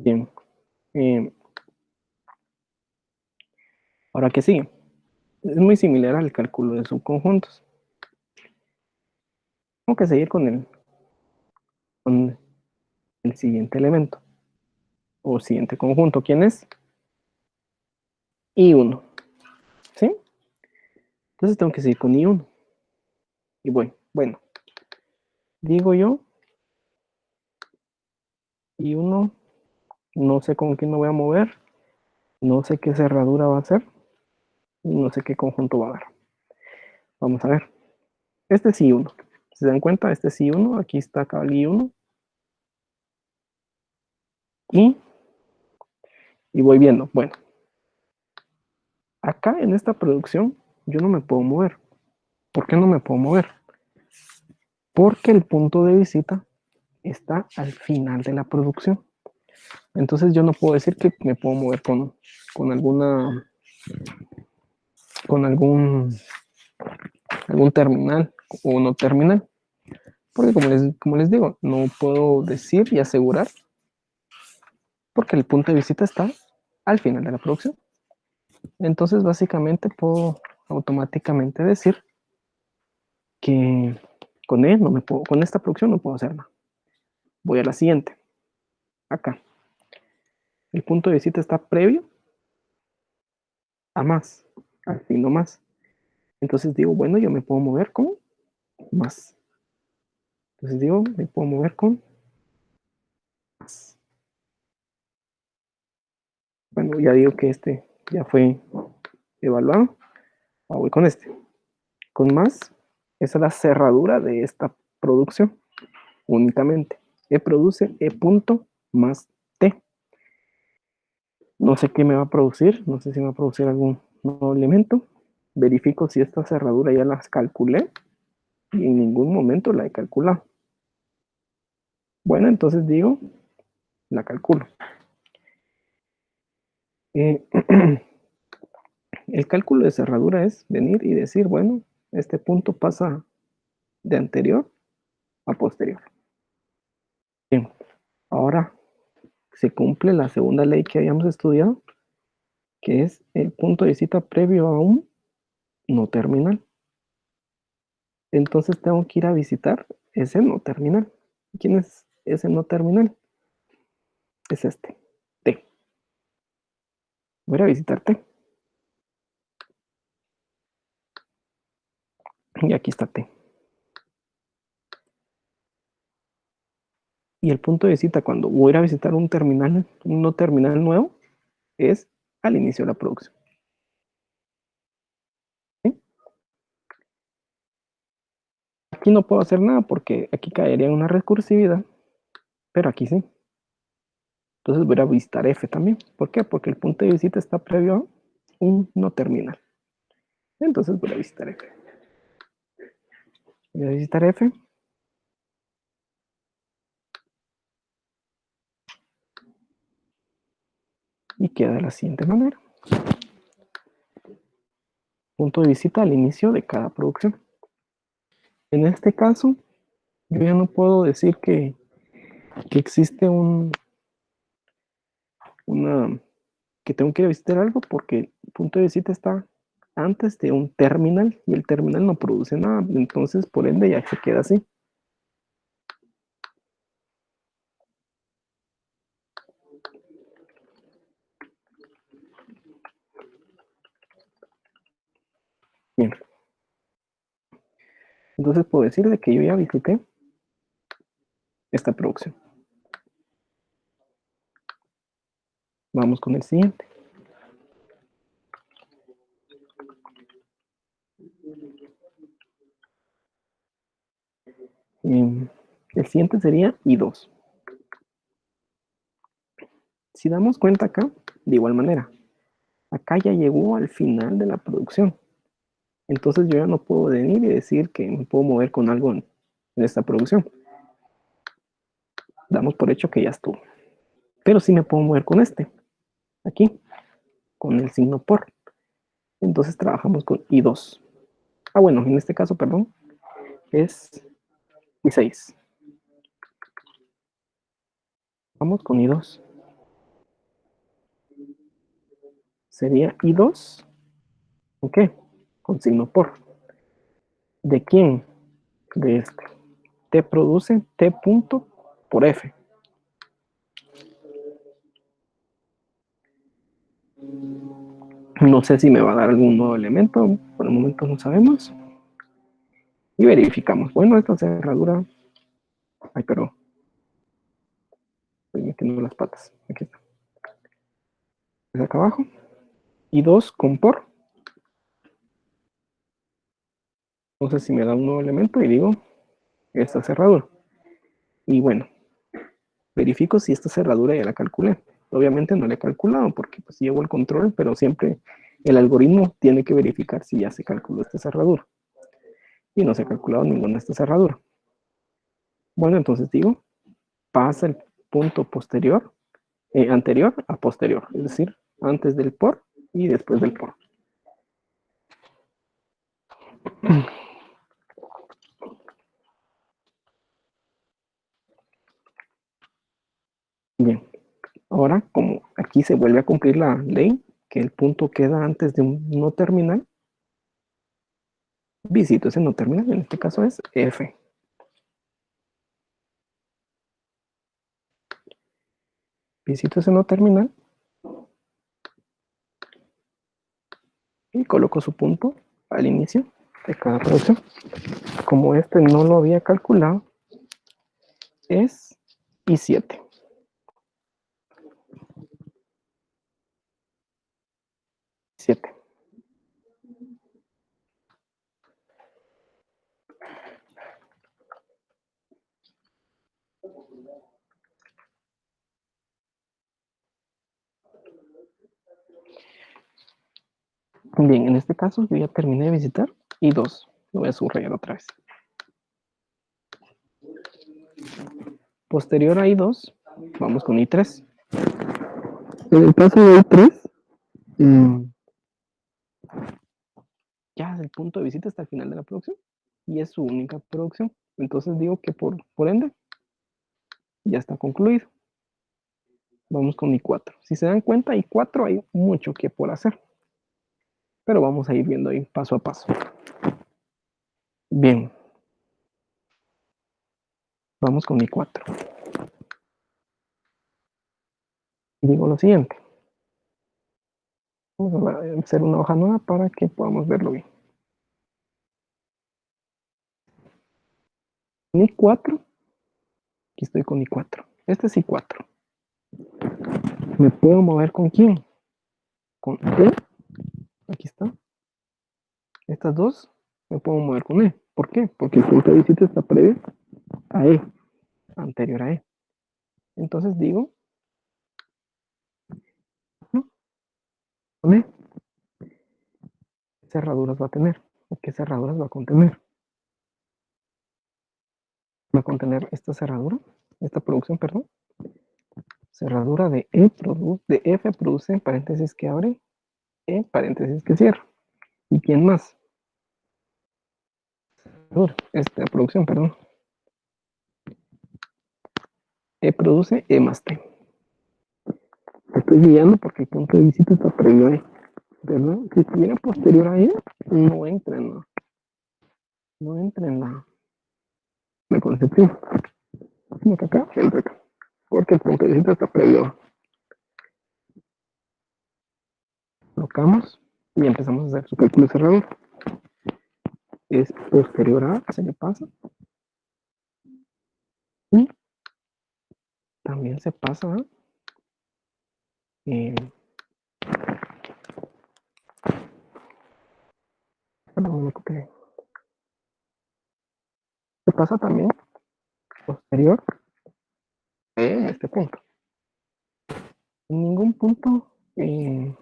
Bien. Eh, Ahora que sigue. Es muy similar al cálculo de subconjuntos. Tengo que seguir con el siguiente elemento o siguiente conjunto. ¿Quién es? I1. ¿Sí? Entonces tengo que seguir con I1. Y bueno, digo yo, I1, no sé con quién me voy a mover, no sé qué cerradura va a ser, y no sé qué conjunto va a dar. Vamos a ver. Este es I1. Si se dan cuenta, este es I1, aquí está acá el I1. Y, y voy viendo. Bueno, acá en esta producción yo no me puedo mover. ¿Por qué no me puedo mover? Porque el punto de visita está al final de la producción. Entonces yo no puedo decir que me puedo mover con alguna, con algún terminal o no terminal. Porque como les digo, no puedo decir y asegurar porque el punto de visita está al final de la producción. Entonces básicamente puedo automáticamente decir que con él no me puedo, con esta producción no puedo hacer nada. Voy a la siguiente. Acá. El punto de visita está previo a más, al fin no más. Entonces digo, bueno, yo me puedo mover con más. Entonces digo, me puedo mover con más. Bueno, ya digo que este ya fue evaluado. Ahora voy con este. Con más, esa es la cerradura de esta producción únicamente. E produce E punto más T. No sé qué me va a producir, no sé si me va a producir algún nuevo elemento. Verifico si esta cerradura ya las calculé y en ningún momento la he calculado. Bueno, entonces digo, la calculo. Eh, el cálculo de cerradura es venir y decir, bueno, este punto pasa de anterior a posterior. Bien, ahora se cumple la segunda ley que habíamos estudiado, que es el punto de visita previo a un no terminal. Entonces tengo que ir a visitar ese no terminal. ¿Quién es ese no terminal? Es este, T. Voy a ir a visitar T. Y aquí está T. Y el punto de visita cuando voy a ir a visitar un terminal, un no terminal nuevo, es al inicio de la producción. ¿Sí? Aquí no puedo hacer nada porque aquí caería en una recursividad, pero aquí sí. Entonces voy a visitar F también. ¿Por qué? Porque el punto de visita está previo a un no terminal. Entonces voy a visitar F. Voy a visitar F. Y queda de la siguiente manera. Punto de visita al inicio de cada producción. En este caso, yo ya no puedo decir que existe una, que tengo que ir a visitar algo porque el punto de visita está antes de un terminal y el terminal no produce nada, entonces por ende ya se queda así. Bien, entonces puedo decir de que yo ya visité esta producción. Vamos con el siguiente. El siguiente sería I2. Si damos cuenta acá, de igual manera, acá ya llegó al final de la producción. Entonces yo ya no puedo venir y decir que me puedo mover con algo en esta producción. Damos por hecho que ya estuvo. Pero sí me puedo mover con este, aquí, con el signo por. Entonces trabajamos con I2. Ah, bueno, en este caso, perdón, es I6. Vamos con I2. sería I2, ¿con qué? Con signo por. ¿De quién? De este. T produce T punto por F. No sé si me va a dar algún nuevo elemento, por el momento no sabemos. Y verificamos. Bueno, esta cerradura. Ay, pero estoy metiendo las patas. Aquí está. Es acá abajo. Y 2 con por. No sé si me da un nuevo elemento y digo esta cerradura. Y bueno, verifico si esta cerradura ya la calculé. Obviamente no la he calculado porque pues llevo el control, pero siempre el algoritmo tiene que verificar si ya se calculó esta cerradura. Y no se ha calculado ninguna de estas cerraduras. Bueno, entonces digo, pasa el punto posterior, anterior a posterior, es decir, antes del por y después del por. Bien, ahora como aquí se vuelve a cumplir la ley, que el punto queda antes de un no terminal, visito ese no terminal, en este caso es F. Visito ese no terminal y coloco su punto al inicio de cada producción. Como este no lo había calculado, es I7. Bien, en este caso yo ya terminé de visitar I2. Lo voy a subrayar otra vez. Posterior a I2, vamos con I3. En el caso de I3, ya el punto de visita hasta el final de la producción y es su única producción. Entonces digo que por ende ya está concluido. Vamos con I4. Si se dan cuenta, I4 hay mucho que por hacer, pero vamos a ir viendo ahí paso a paso. Bien, vamos con I4. Digo lo siguiente. Vamos a hacer una hoja nueva para que podamos verlo bien. I4, aquí estoy con I4. Este es I4. ¿Me puedo mover con quién? Con E. Aquí está. Estas dos me puedo mover con E. ¿Por qué? Porque el punto de visita está previo a E, anterior a E. Entonces digo, ¿no? Con E, ¿qué cerraduras va a tener? ¿O qué cerraduras va a contener? Va a contener esta cerradura, esta producción, perdón. Cerradura de E, de F produce, paréntesis que abre, E, paréntesis que cierra. ¿Y quién más? Esta producción, perdón. E produce E más T. Estoy guiando porque el punto de visita está previo a E, ¿verdad? Si estuviera posterior a E, no entra en la concepción. Sino que acá entra acá. Porque el punto de visita está previo. Colocamos y empezamos a hacer su cálculo cerrado. Es posterior a, se le pasa. Y también se pasa a perdón, se pasa también posterior a este punto. En ningún punto en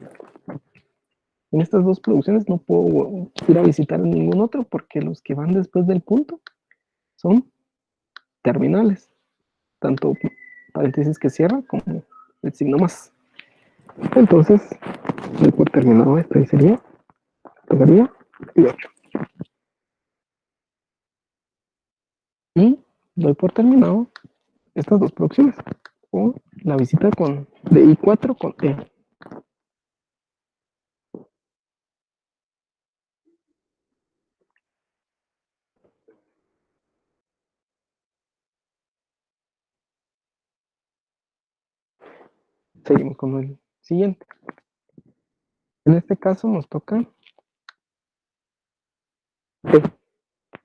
estas dos producciones no puedo ir a visitar a ningún otro porque los que van después del punto son terminales, tanto paréntesis que cierra como el signo más. Entonces, doy por terminado esto y sería, tocaría y 8. Y doy por terminado estas dos producciones, o la visita de I4 con E. Seguimos con el siguiente. En este caso nos toca T.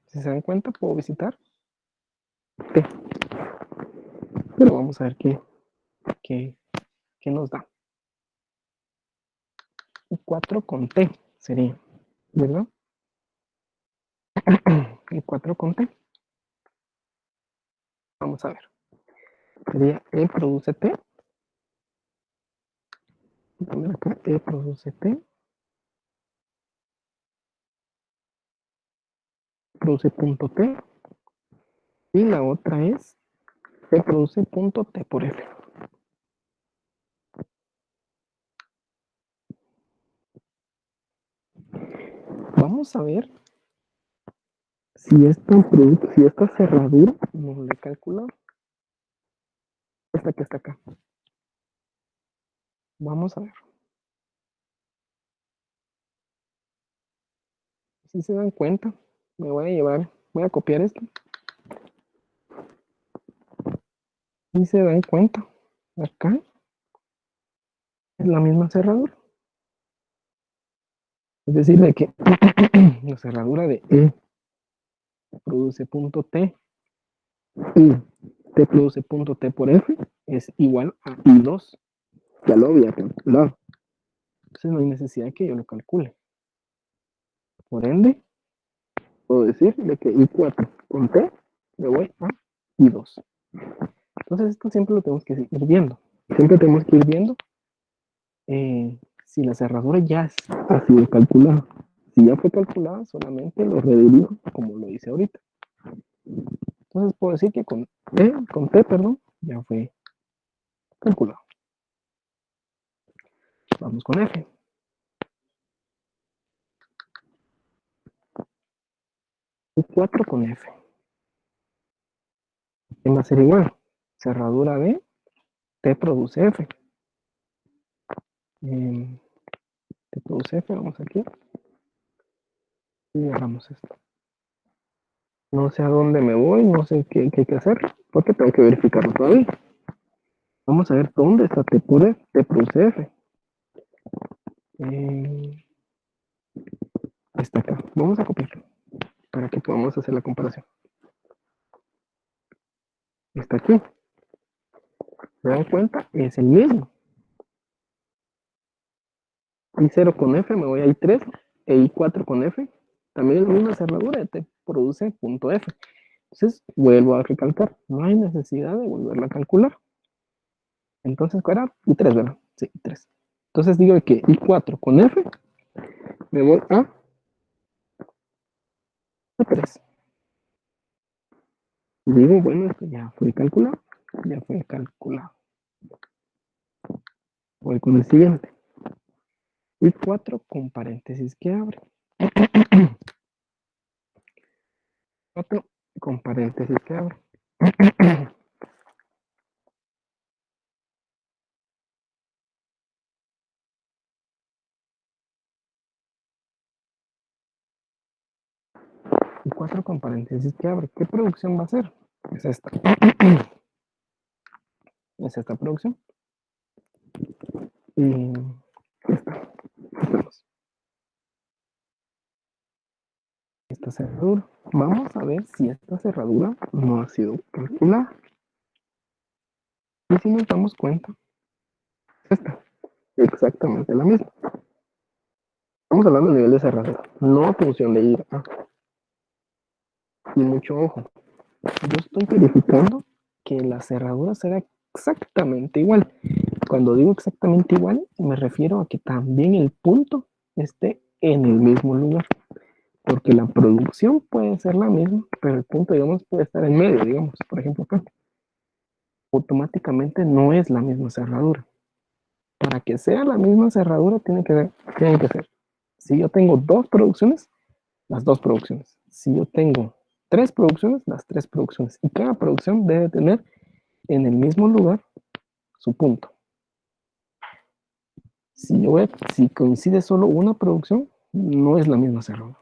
Si se dan cuenta, puedo visitar T. Pero vamos a ver qué nos da. Y 4 con T sería, ¿verdad? Y 4 con T. Vamos a ver. Sería E produce T. Voy a poner acá E produce T. Produce punto T. Y la otra es T produce punto T por F. Vamos a ver si esta cerradura no la he calculado. Esta que está acá. Vamos a ver. Si se dan cuenta, voy a copiar esto. Si se dan cuenta, acá es la misma cerradura. Es decir, de que la cerradura de E produce punto T y T produce punto T por F es igual a I2. Ya lo había calculado. Entonces no hay necesidad de que yo lo calcule. Por ende, puedo decir de que I4 con T me voy a I2. Entonces esto siempre lo tenemos que ir viendo. Siempre tenemos que ir viendo si la cerradura ya ha sido calculada. Si ya fue calculada, solamente lo redirijo como lo hice ahorita. Entonces puedo decir que con T, perdón, ya fue calculado. Vamos con F. Y 4 con F. ¿Qué va a ser igual? Cerradura de T produce F. T produce F, vamos aquí. Y agarramos esto. No sé a dónde me voy, no sé qué hay que hacer, porque tengo que verificarlo todavía. Vamos a ver dónde está T por F, T produce F. Está acá. Vamos a copiarlo para que podamos hacer la comparación. Está aquí. ¿Se dan cuenta? Es el mismo. I0 con F me voy a I3 e I4 con F. También es la misma cerradura, T produce punto F. Entonces, vuelvo a recalcar, no hay necesidad de volverla a calcular. Entonces, ¿cuál era? I3, ¿verdad? Sí, I3. Entonces digo que I4 con F me voy a I3. Digo, bueno, esto ya fue calculado. Ya fue calculado. Voy con el siguiente. I4 con paréntesis que abre. 4 con paréntesis que abre. Y 4 con paréntesis que abre. ¿Qué producción va a ser? Es esta. Es esta producción. Y esta. Esta cerradura. Vamos a ver si esta cerradura no ha sido calculada. Y si nos damos cuenta, esta. Exactamente la misma. Estamos hablando de nivel de cerradura, no función de ir a. Y mucho ojo. Yo estoy verificando que la cerradura será exactamente igual. Cuando digo exactamente igual, me refiero a que también el punto esté en el mismo lugar. Porque la producción puede ser la misma, pero el punto, digamos, puede estar en medio, digamos, por ejemplo, acá. Automáticamente no es la misma cerradura. Para que sea la misma cerradura, tiene que ser. Si yo tengo dos producciones, las dos producciones. Si yo tengo tres producciones, las tres producciones. Y cada producción debe tener en el mismo lugar su punto. Si coincide solo una producción, no es la misma cerradura.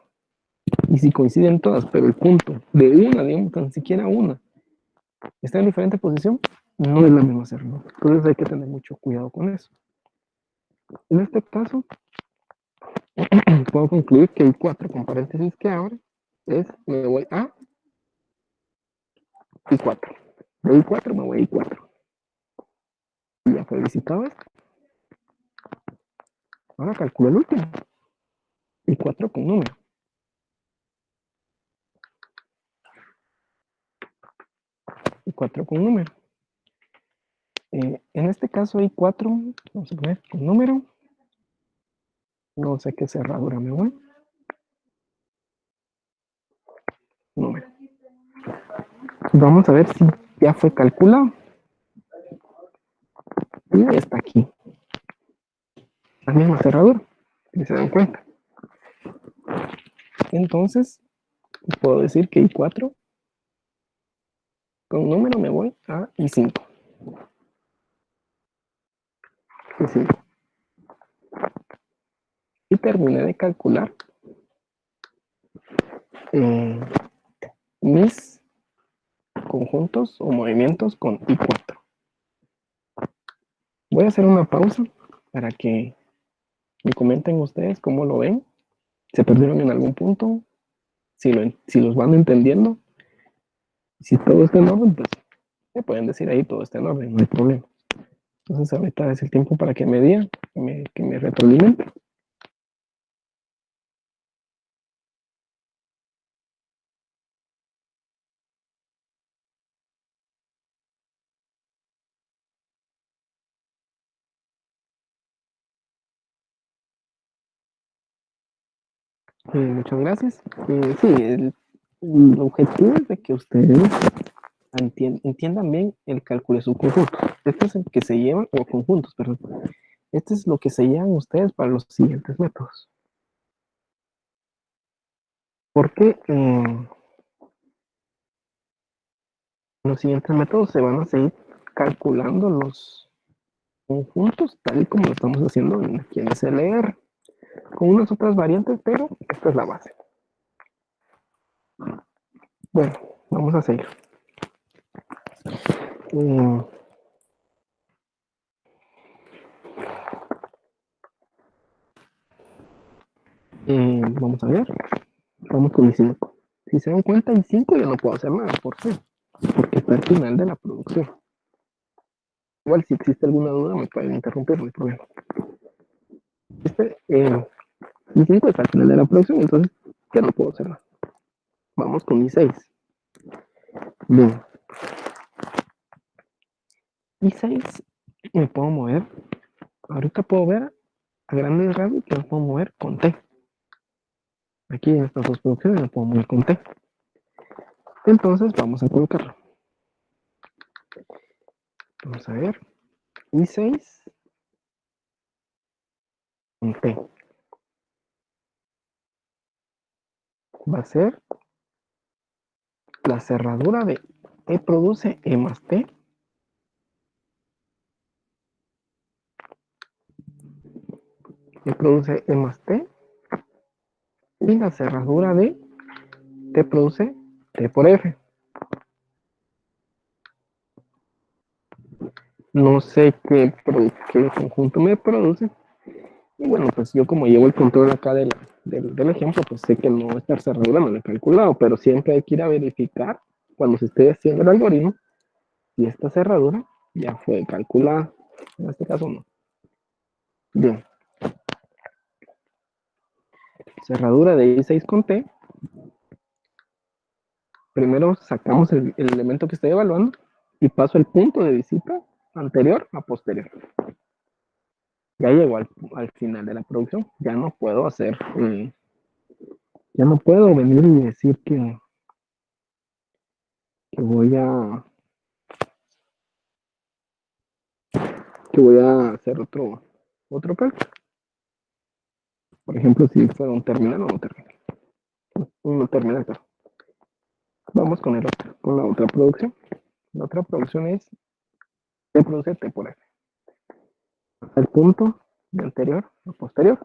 Y si coinciden todas, pero el punto de una, digamos, tan siquiera una, está en diferente posición, no es la misma cerradura. Entonces hay que tener mucho cuidado con eso. En este caso, puedo concluir que I4 con paréntesis que abre es, me voy a I4. De I4 me voy a I4. Y ya fue visitado esto. Ahora calculo el último. I4 con número. I4 con número. En este caso I4, vamos a poner con número. No sé qué cerradura me voy. Número. Vamos a ver si ya fue calculado. Y está aquí. La misma cerradura. Si se dan cuenta. Entonces, puedo decir que I4 con número me voy a I5. I5. Y terminé de calcular eh, mis conjuntos o movimientos con I4. Voy a hacer una pausa para que me comenten ustedes cómo lo ven. ¿Se perdieron en algún punto? Si los van entendiendo. Si todo está en orden, pues me pueden decir ahí todo está en orden, no hay problema. Entonces ahorita es el tiempo para que me digan, que me retroalimenten. Muchas gracias. Sí, el objetivo es de que ustedes entiendan bien el cálculo de subconjuntos. Este es el que se llevan, o conjuntos, perdón. Este es lo que se llevan ustedes para los siguientes métodos. Porque los siguientes métodos se van a seguir calculando los conjuntos tal y como lo estamos haciendo aquí en SLR, con unas otras variantes, pero esta es la base. Bueno, vamos a seguir. Vamos a ver. Vamos con I5. Si se dan cuenta, I5 ya no puedo hacer nada, ¿por qué? Porque está al final de la producción. Igual si existe alguna duda me pueden interrumpir, no hay problema. I5 está al final de la producción, entonces ya no puedo hacer nada. Vamos con I6. Bien. I6 me puedo mover. Ahorita puedo ver a grandes rasgos que me puedo mover con T. Aquí en estas dos producciones me puedo mover con T. Entonces vamos a colocarlo. Vamos a ver. I6 con T. Va a ser la cerradura de E produce E más T. E produce E más T. Y la cerradura de T produce T por F. No sé qué conjunto me produce. Y bueno, pues yo como llevo el control acá del ejemplo, pues sé que no, esta cerradura no la he calculado, pero siempre hay que ir a verificar cuando se esté haciendo el algoritmo si esta cerradura ya fue calculada. En este caso no. Bien. Cerradura de I6 con T. Primero sacamos el elemento que estoy evaluando y paso el punto de visita anterior a posterior. Ya llegó al final de la producción. Ya no puedo hacer, ya no puedo venir y decir que voy a hacer otro cálculo. Por ejemplo, si fuera un terminal o no terminal. Un terminal, claro. Vamos con la otra producción. La otra producción es T produce T por F. El punto de anterior a posterior.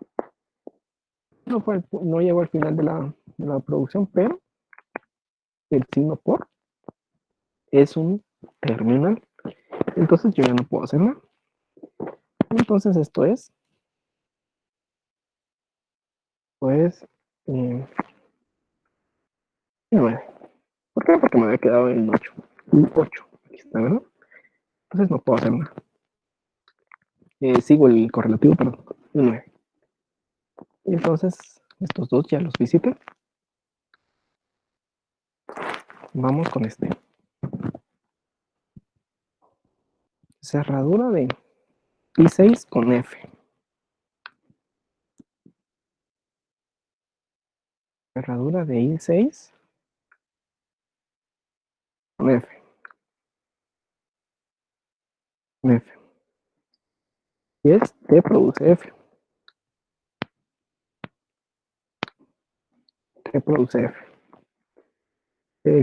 No llegó al final de la producción, pero el signo por es un terminal Entonces yo ya no puedo hacer nada. Entonces esto es, pues, 9. ¿Por qué? Porque me había quedado en 8. 8. Aquí está, ¿verdad? Entonces no puedo hacer nada. Sigo el correlativo, perdón. El 9. Y entonces estos dos ya los visité. Vamos con este. Cerradura de I6 con F. Cerradura de I6 con F. Con F. Y es T produce F. T produce F.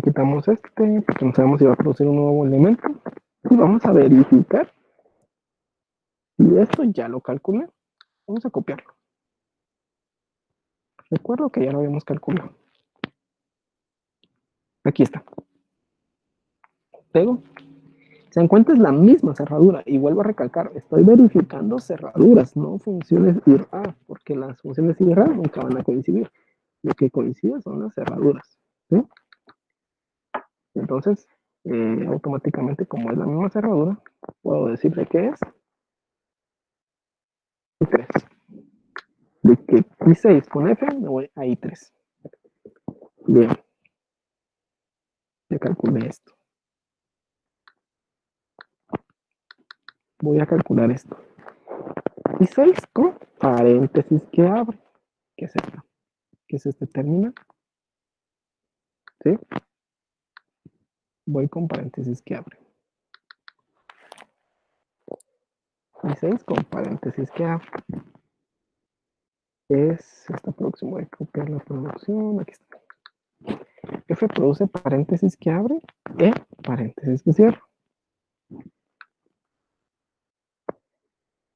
Quitamos este porque no sabemos si va a producir un nuevo elemento. Y vamos a verificar si esto ya lo calculé. Vamos a copiarlo. Recuerdo que ya lo habíamos calculado. Aquí está. Pego. Se encuentra es la misma cerradura. Y vuelvo a recalcar, estoy verificando cerraduras, no funciones IRA, porque las funciones IRA nunca van a coincidir. Lo que coincide son las cerraduras. ¿Sí? Entonces, automáticamente, como es la misma cerradura, puedo decirle que es I3. De que I6 con F me voy a I3. Bien, ya calculé esto. Voy a calcular esto. I6 con paréntesis que abre. ¿Qué es esto? ¿Qué es este término? ¿Sí? Voy con paréntesis que abre. I6 con paréntesis que abre. Es esta producción. Voy a copiar la producción. Aquí está. F produce paréntesis que abre. E paréntesis que cierra.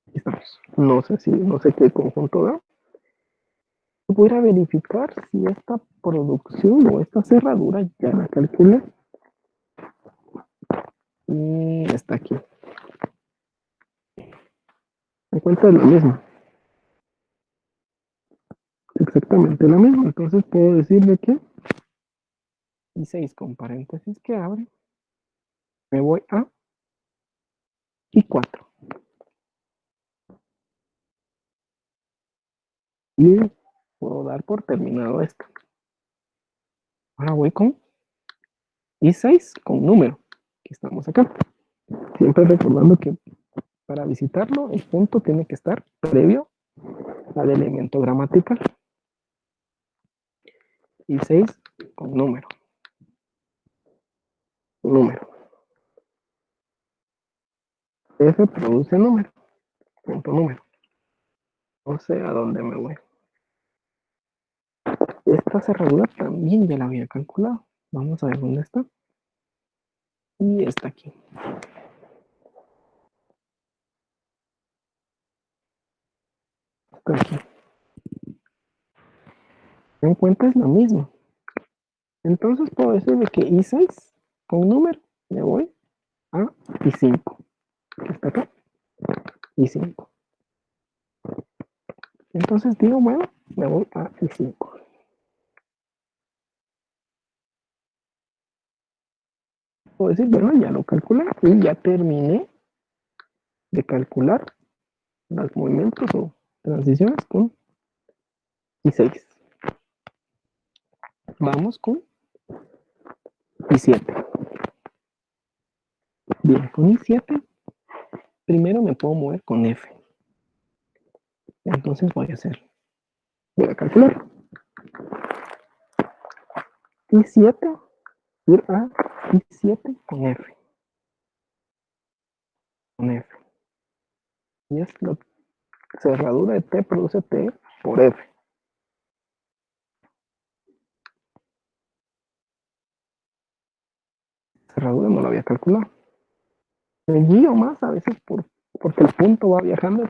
Aquí estamos. No sé qué conjunto da. Voy a verificar si esta producción o esta cerradura ya la calculé. Y está aquí. Me encuentra la misma. Exactamente la misma. Entonces puedo decirle que I6 con paréntesis que abre. Me voy a I4. Y puedo dar por terminado esto. Ahora voy con I6 con número. Que estamos acá. Siempre recordando que para visitarlo el punto tiene que estar previo al elemento gramatical. I6 con número. Número. F produce número. Punto número. No sé a dónde me voy. Esta cerradura también ya la había calculado. Vamos a ver dónde está. Y está aquí. Está aquí. En cuenta es lo mismo. Entonces puedo decirle que I6 con número me voy a I5. Que está acá. I5. Entonces digo, bueno, me voy a I5. Puedo decir, bueno, ya lo calculé y ya terminé de calcular los movimientos o transiciones con I6. Vamos con I7. Bien, con I7 primero me puedo mover con F. Entonces voy a calcular. I7, ir a I7 con F. Con F. Y es la cerradura de T produce T por F. Cerradura no lo había calculado. Me guío más a veces porque el punto va viajando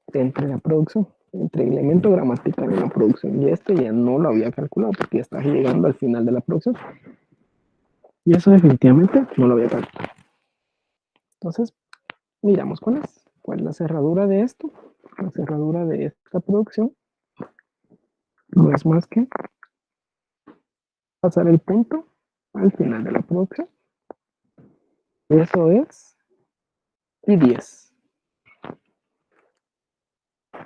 entre la producción, entre el elemento gramatical y la producción. Y este ya no lo había calculado porque ya está llegando al final de la producción. Y eso definitivamente no lo había calculado. Entonces, miramos cuál es la cerradura de esto. La cerradura de esta producción no es más que pasar el punto al final de la producción. Eso es I10.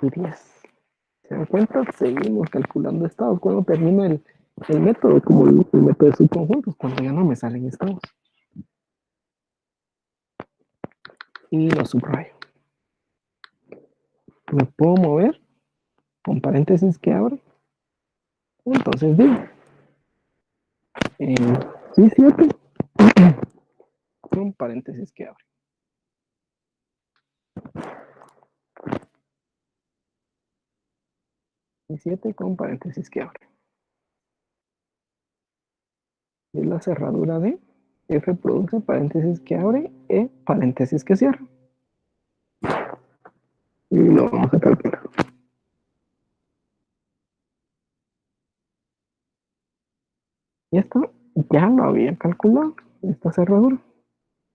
I10. ¿Se dan cuenta? Seguimos calculando estados. Cuando termina el método, como el método de subconjuntos, cuando ya no me salen estados. Y lo subrayo. Me puedo mover con paréntesis que abre. Entonces digo, I7 con paréntesis que abre. I7 con paréntesis que abre. Es la cerradura de F produce paréntesis que abre E paréntesis que cierra. Y lo vamos a calcular. Y esto ya lo había calculado, esta cerradura.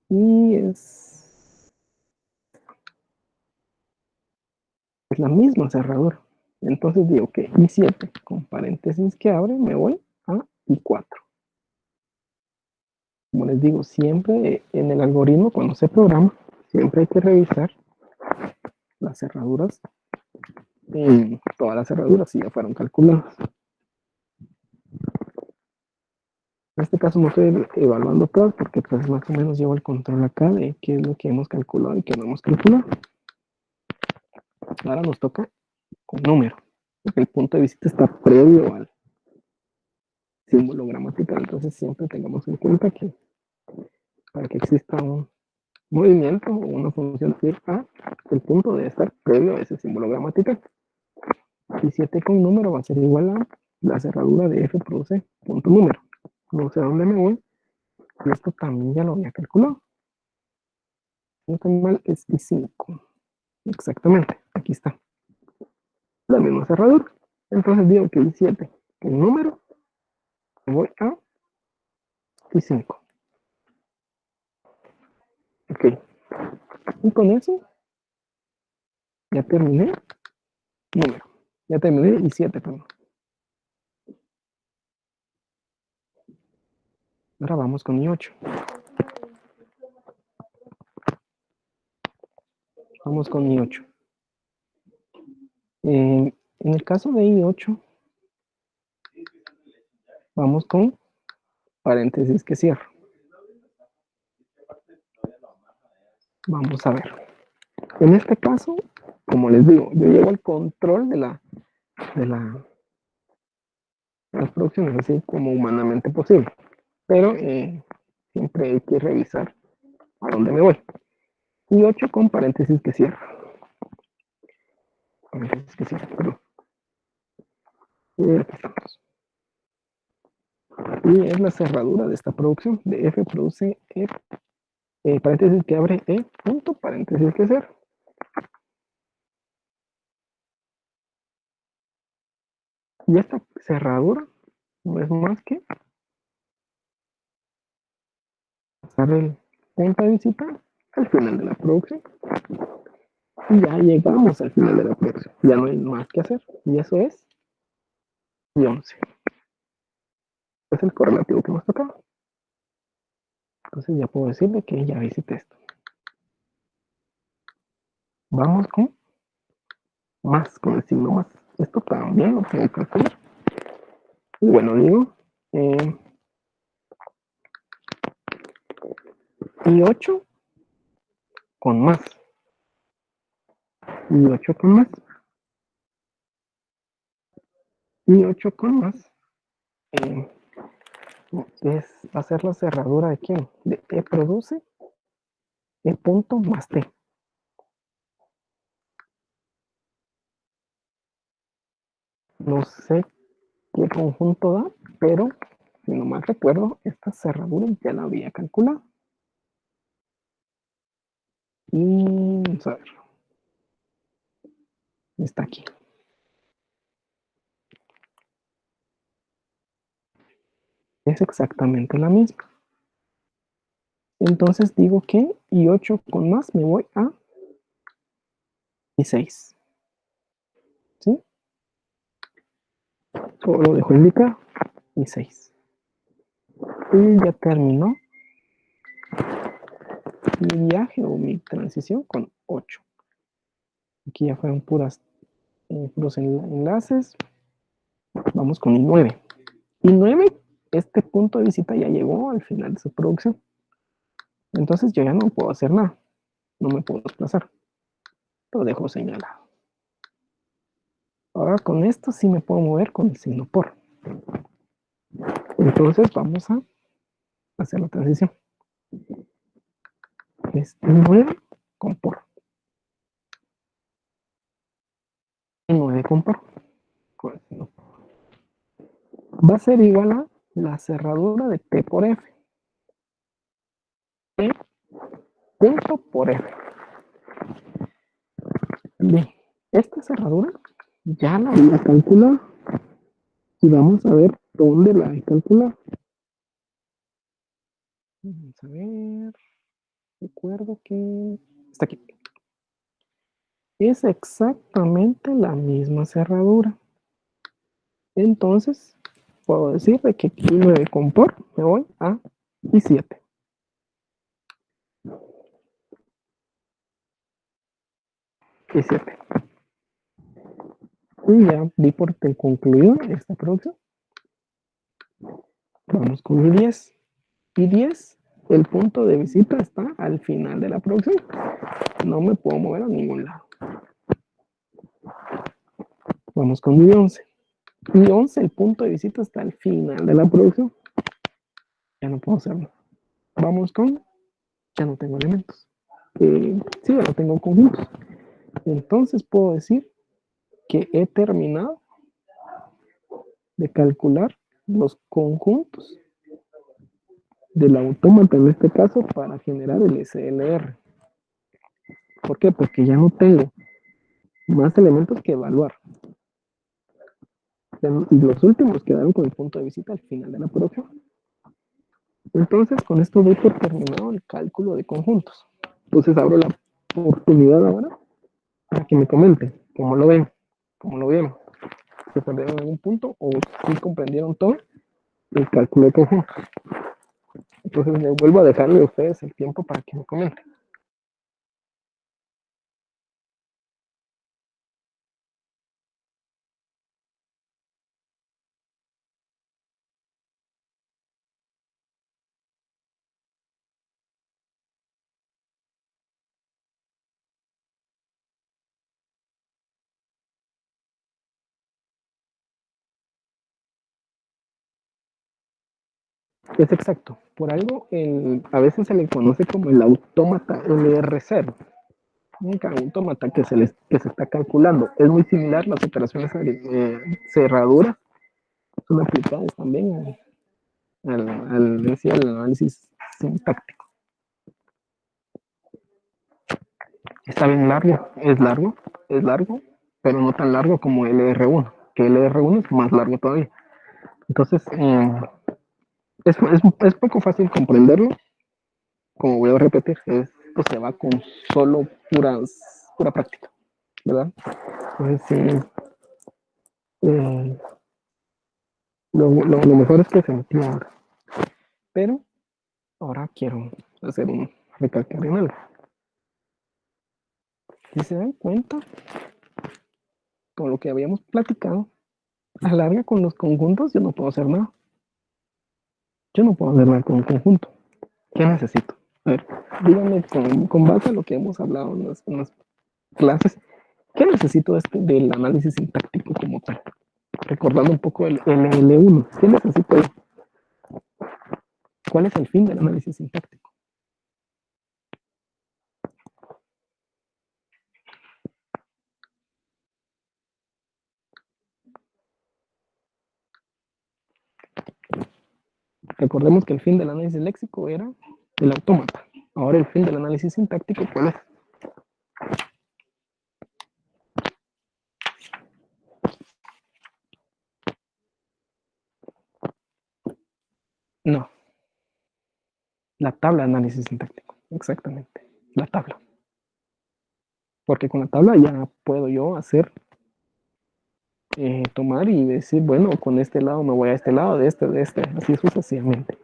Y es la misma cerradura. Entonces digo que I7 con paréntesis que abre me voy a I4. Como les digo, siempre en el algoritmo, cuando se programa, siempre hay que revisar las cerraduras, todas las cerraduras si ya fueron calculadas. En este caso no estoy evaluando todas porque pues más o menos llevo el control acá de qué es lo que hemos calculado y qué no hemos calculado. Ahora nos toca con número, porque el punto de visita está previo al símbolo gramatical, entonces siempre tengamos en cuenta que para que exista un movimiento o una función decir A, el punto debe estar previo a ese símbolo gramatical. Y 7 con número va a ser igual a la cerradura de F produce punto número. No sé a dónde me voy, y esto también ya lo había calculado. No estoy mal, es I5. Exactamente, aquí está. La misma cerradura. Entonces digo que I7 con número, voy a I5. Ok, y con eso ya terminé número. Ya terminé I7, perdón. Ahora vamos con I8. Vamos con I8. En el caso de I8, vamos con paréntesis que cierro. Vamos a ver. En este caso, como les digo, yo llevo el control de las producciones así como humanamente posible. Pero siempre hay que revisar a dónde me voy. I8 con paréntesis que cierro. Paréntesis que cierro, perdón. Y aquí estamos. Y es la cerradura de esta producción. De F produce F, paréntesis que abre E, punto, paréntesis que cierra. Y esta cerradura no es más que pasar el punto de visita al final de la producción. Y ya llegamos al final de la producción. Ya no hay más que hacer. Y eso es I11. Es el correlativo que nos tocaba. Entonces ya puedo decirle que ya visité esto. Vamos con más, con el signo más. Esto también lo tengo que hacer. Y bueno, digo, I8 con más. I8 con más. I8 con más. Eh, va a ser la cerradura de quién? De E produce E punto más T. No sé qué conjunto da, pero si no mal recuerdo, esta cerradura ya la había calculado. Y vamos a ver. Está aquí. Es exactamente la misma. Entonces digo que y 8 con más me voy a y 6. ¿Sí? O lo dejo indicado. Y 6. Y ya terminó mi viaje o mi transición con 8. Aquí ya fueron puros enlaces. Vamos con el 9. Y 9, este punto de visita ya llegó al final de su producción. Entonces yo ya no puedo hacer nada. No me puedo desplazar. Lo dejo señalado. Ahora con esto sí me puedo mover con el signo por. Entonces vamos a hacer la transición. Es 9 con por. 9 con por. Va a ser igual a la cerradura de T por F. T punto por F. Bien, esta cerradura ya la calcula y vamos a ver dónde la calcula. Vamos a ver. Recuerdo que está aquí. Es exactamente la misma cerradura. Entonces, puedo decir de que aquí 9 con por me voy a y 7. Y 7. Y ya di por concluido esta producción. Vamos con el 10. Y 10, el punto de visita está al final de la producción. No me puedo mover a ningún lado. Vamos con mi 11. Y 11, el punto de visita está al final de la producción. Ya no puedo hacerlo. Vamos con, ya no tengo elementos. Sí, ya no tengo conjuntos. Entonces puedo decir que he terminado de calcular los conjuntos del autómata en este caso para generar el SLR. ¿Por qué? Porque ya no tengo más elementos que evaluar. Y los últimos quedaron con el punto de visita al final de la producción. Entonces, con esto doy por terminado el cálculo de conjuntos. Entonces, abro la oportunidad ahora para que me comenten cómo lo ven, cómo lo vieron. ¿Se perdieron algún punto o si comprendieron todo el cálculo de conjuntos? Entonces, me vuelvo a dejarle a ustedes el tiempo para que me comenten. Es exacto. Por algo, a veces se le conoce como el autómata LR0. Un autómata que se está calculando. Es muy similar, las operaciones cerraduras son aplicadas también al análisis sintáctico. Está bien es largo, pero no tan largo como LR1, que LR1 es más largo todavía. Entonces, es poco fácil comprenderlo. Como voy a repetir, esto se va con solo pura práctica, ¿verdad? Entonces, sí, eh, lo mejor es que se entienda. Ahora. Pero ahora quiero hacer un recalcar en algo. Si se dan cuenta, con lo que habíamos platicado, a la larga con los conjuntos yo no puedo hacer nada. Yo no puedo hacer nada con un conjunto. ¿Qué necesito? A ver, díganme con base a lo que hemos hablado en las clases, ¿qué necesito del análisis sintáctico como tal? Recordando un poco el LL1, ¿qué necesito yo? ¿Cuál es el fin del análisis sintáctico? Recordemos que el fin del análisis léxico era el autómata. Ahora el fin del análisis sintáctico, ¿cuál es? No, La tabla de análisis sintáctico, exactamente, la tabla. Porque con la tabla ya puedo yo hacer, tomar y decir, bueno, con este lado me voy a este lado, de este, así sucesivamente.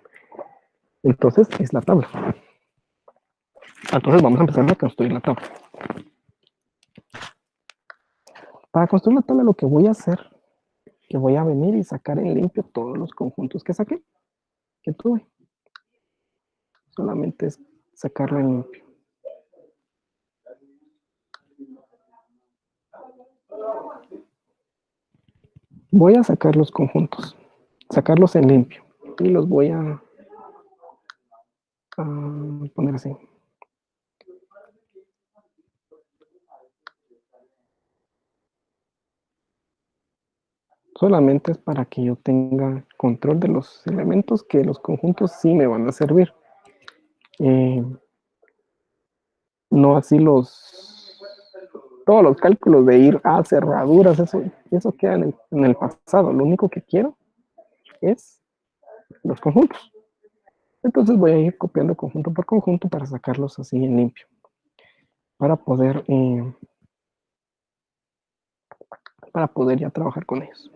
Entonces es la tabla. Entonces vamos a empezar a construir la tabla. Para construir la tabla lo que voy a hacer, que voy a venir y sacar en limpio todos los conjuntos que saqué, que tuve. Solamente es sacarlo en limpio. Voy a sacar los conjuntos, sacarlos en limpio y los voy a poner así. Solamente es para que yo tenga control de los elementos que los conjuntos sí me van a servir. Eh, no así todos los cálculos de ir a cerraduras, eso queda en el pasado. Lo único que quiero es los conjuntos. Entonces voy a ir copiando conjunto por conjunto para sacarlos así en limpio. Para poder ya trabajar con ellos.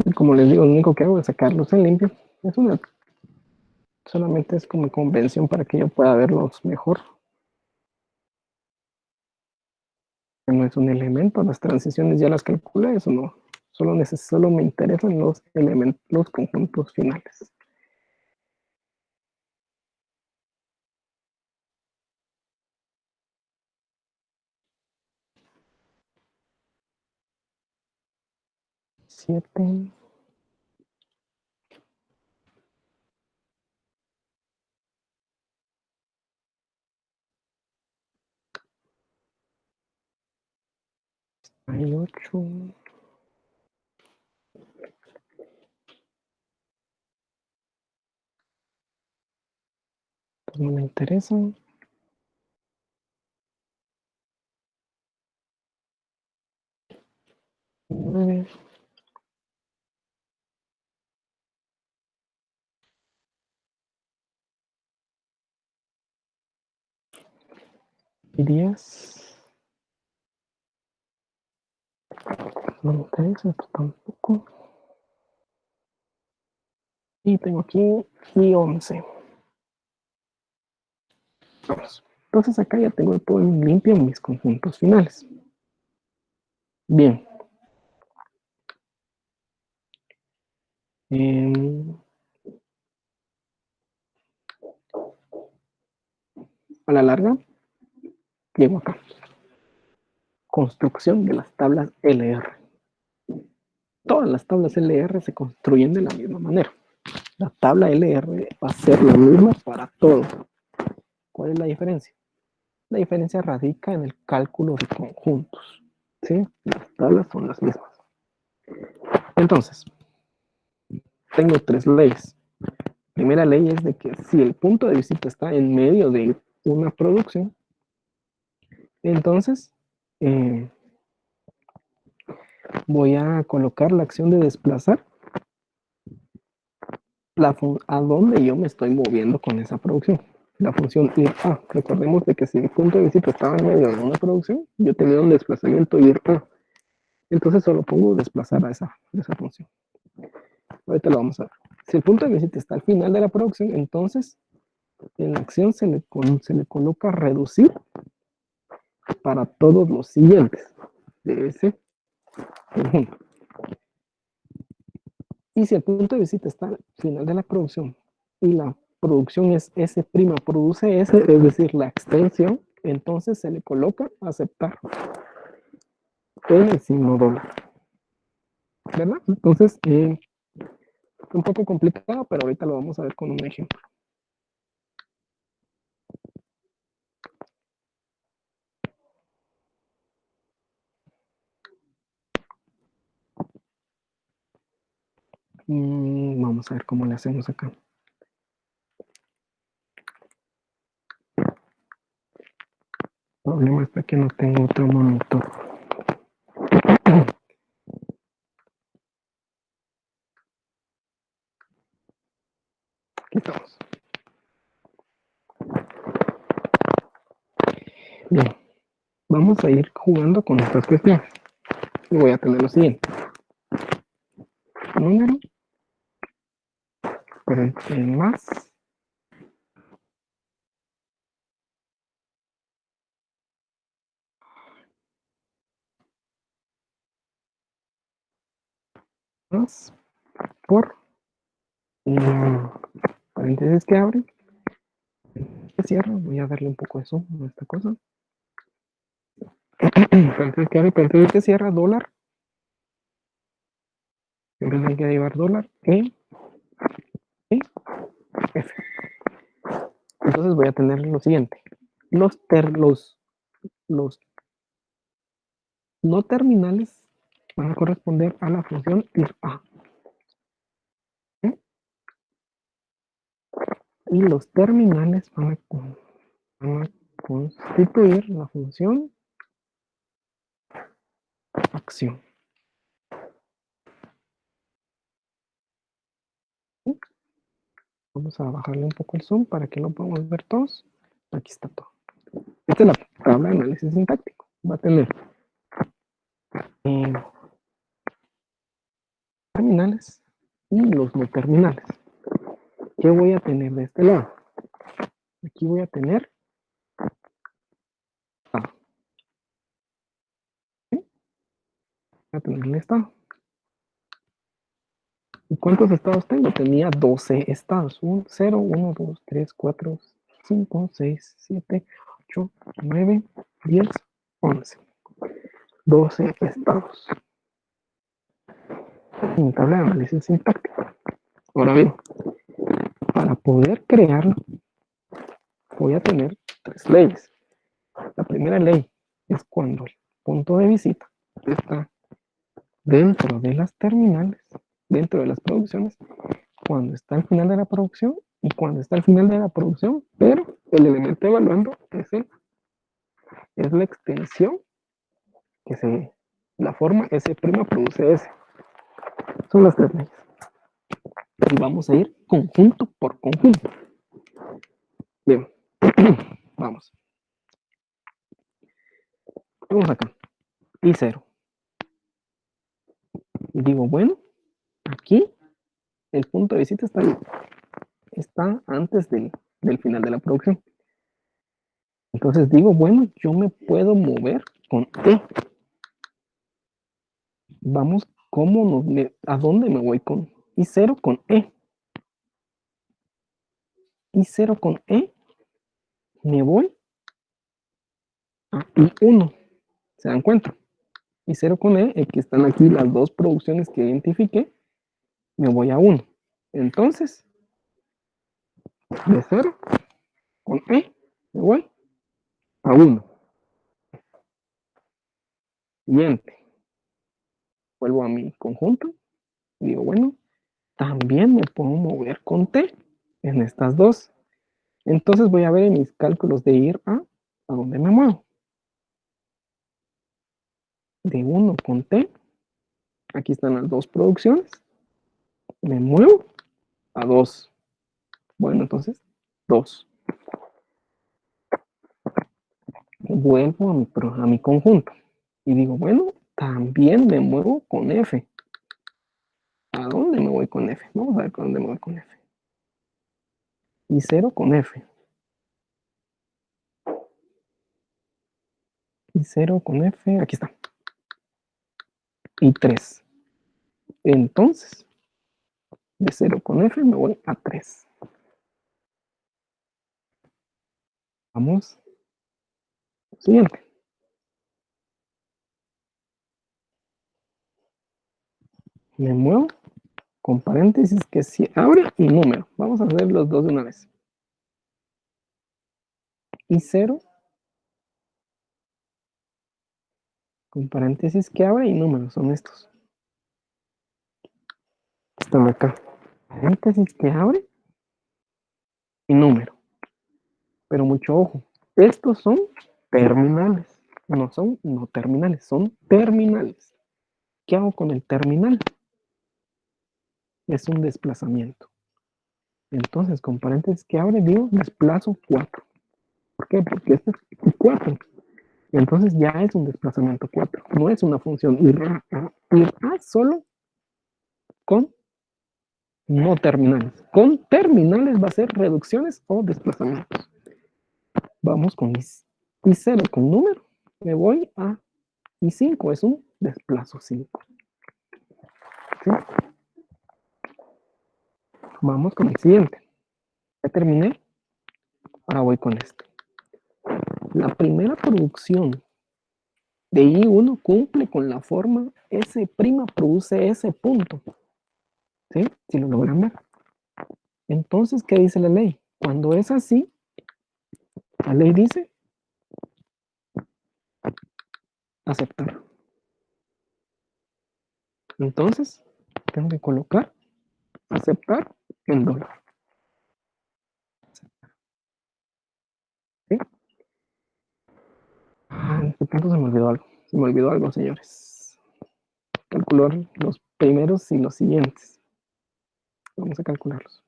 Y como les digo, lo único que hago es sacarlos en limpio. Solamente es como convención para que yo pueda verlos mejor. No es un elemento, las transiciones ya las calculé, eso no. Solo me interesan los elementos, los conjuntos finales. Siete. Hay 8. Pues no me interesan. 9. Y 10. No me interesa, esto tampoco. Y tengo aquí y 11. Vamos. Entonces acá ya tengo todo limpio mis conjuntos finales. Bien. A la larga, llego acá. Construcción de las tablas LR. Todas las tablas LR se construyen de la misma manera. La tabla LR va a ser la misma para todo. ¿Cuál es la diferencia? La diferencia radica en el cálculo de conjuntos. ¿Sí? Las tablas son las mismas. Entonces, tengo 3 leyes. Primera ley es de que si el punto de visita está en medio de una producción, entonces voy a colocar la acción de desplazar a donde yo me estoy moviendo con esa producción. La función ir a. Recordemos de que si el punto de visita estaba en medio de una producción, yo tenía un desplazamiento ir a. Entonces solo pongo desplazar a esa función. Ahorita lo vamos a ver. Si el punto de visita está al final de la producción, entonces en la acción se le coloca reducir para todos los siguientes de ese conjunto. Y si el punto de visita está al final de la producción y la producción es S', produce S, es decir, la extensión, entonces se le coloca aceptar en el signo dólar, ¿verdad? Entonces, un poco complicado, pero ahorita lo vamos a ver con un ejemplo. Vamos a ver cómo le hacemos acá. El problema está que no tengo otro monitor. Aquí estamos. Bien, vamos a ir jugando con estas cuestiones. Y voy a tener lo siguiente. Número, pero entre más por paréntesis que abre, que cierra. Voy a darle un poco de zoom a esta cosa. Paréntesis que abre, paréntesis que cierra, dólar. Siempre hay que llevar dólar, F. Entonces voy a tener lo siguiente. Los no terminales van a corresponder a la función IRA. Y los terminales van a constituir la función acción. Vamos a bajarle un poco el zoom para que lo podamos ver todos. Aquí está todo. Esta es la tabla de análisis sintáctico. Va a tener terminales y los no terminales. ¿Qué voy a tener de este lado? Aquí voy a tener estado. ¿Sí? Voy a tener el estado. ¿Y cuántos estados tengo? Tenía 12 estados. 0, 1, 2, 3, 4, 5, 6, 7, 8, 9, 10, 11. 12 estados. En mi tabla de análisis sintáctico. Ahora bien, para poder crearlo, voy a tener 3 leyes. La primera ley es cuando el punto de visita está dentro de las terminales, dentro de las producciones, cuando está al final de la producción y cuando está al final de la producción, pero el elemento evaluando es la extensión la forma S' produce S. Son las 3 leyes. Y vamos a ir conjunto por conjunto. Bien, vamos. Vamos acá. Y 0. Y digo, bueno, aquí el punto de visita está antes del final de la producción. Entonces digo, bueno, yo me puedo mover con E. Vamos, ¿a dónde me voy con I0 con E? I0 con E, me voy a I1. ¿Se dan cuenta? I0 con E, que están aquí las dos producciones que identifiqué, me voy a 1. Entonces, de 0 con E, me voy a 1. Siguiente. Vuelvo a mi conjunto. Y digo, bueno, también me puedo mover con T en estas dos. Entonces voy a ver en mis cálculos de ir a dónde me muevo. De 1 con T. Aquí están las dos producciones. Me muevo a 2. Bueno, entonces, 2. Vuelvo a mi conjunto. Y digo, bueno, también me muevo con F. ¿A dónde me voy con F? Vamos a ver con dónde me voy con F. Y 0 con F. Y 0 con F. Aquí está. Y 3. Entonces, de 0 con F me voy a 3. Vamos, siguiente. Me muevo con paréntesis que se abre y número. Vamos a hacer los dos de una vez. Y 0 con paréntesis que abre y número. Son estos. Están acá. Paréntesis que abre y número. Pero mucho ojo. Estos son terminales. No son no terminales, son terminales. ¿Qué hago con el terminal? Es un desplazamiento. Entonces, con paréntesis que abre, digo, desplazo 4. ¿Por qué? Porque este es 4. Entonces ya es un desplazamiento 4. No es una función ir a solo con no terminales. Con terminales va a ser reducciones o desplazamientos. Vamos con I0 con número. Me voy a I5. Es un desplazo 5. ¿Sí? Vamos con el siguiente. Ya terminé. Ahora voy con este. La primera producción de I1 cumple con la forma S' produce S punto. ¿Sí? Si lo logran ver. Entonces, ¿qué dice la ley? Cuando es así, la ley dice aceptar. Entonces, tengo que colocar aceptar en dólar. ¿Sí? En este punto se me olvidó algo. Se me olvidó algo, señores. Calcular los primeros y los siguientes. Vamos a calcularlos.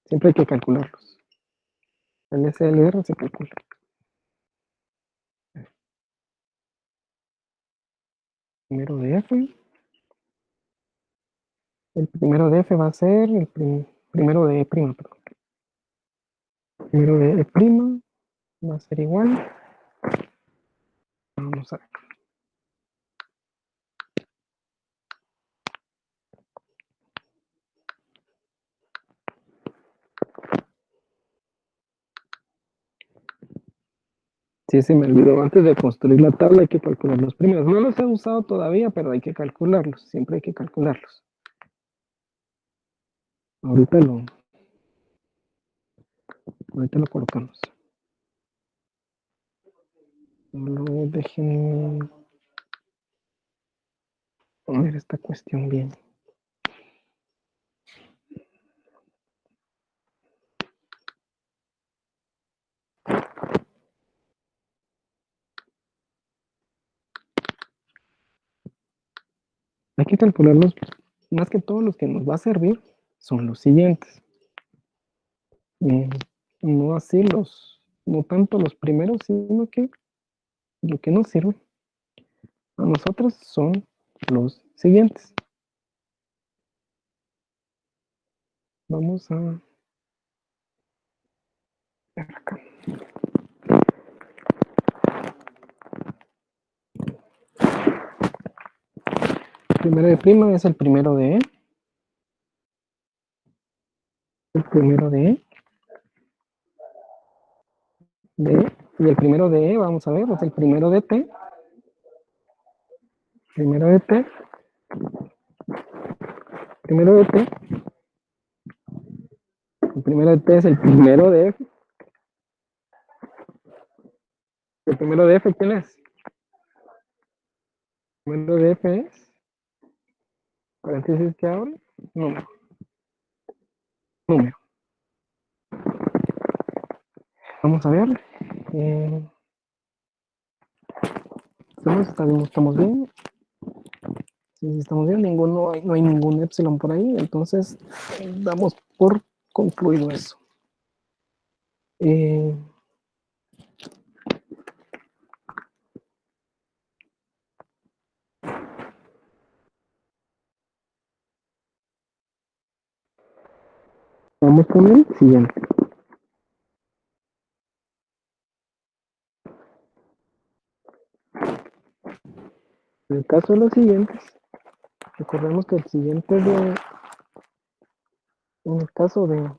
Siempre hay que calcularlos. El SLR se calcula. Primero de F. El primero de F va a ser el primero de E', perdón. Primero de E' va a ser igual. Vamos a ver. Sí, se me olvidó. Antes de construir la tabla hay que calcular los primeros. No los he usado todavía, pero hay que calcularlos. Siempre hay que calcularlos. Ahorita lo colocamos. Solo déjenme poner esta cuestión bien. Hay que calcularlos. Más que todo, los que nos va a servir son los siguientes. No así no tanto los primeros, sino que lo que nos sirve a nosotros son los siguientes. Vamos a ver acá. El primero de prima es el primero de E. El primero de E. Y el primero de E, vamos a ver, es el primero de T. Primero de T. Primero de T. El primero de T es el primero de F. El primero de F, ¿quién es? El primero de F es, paréntesis que abre, número. Número. Vamos a ver. Estamos bien. Sí, estamos bien. No hay ningún epsilon por ahí. Entonces, damos por concluido eso. Vamos con el siguiente. En el caso de los siguientes, recordemos que el siguiente en el caso del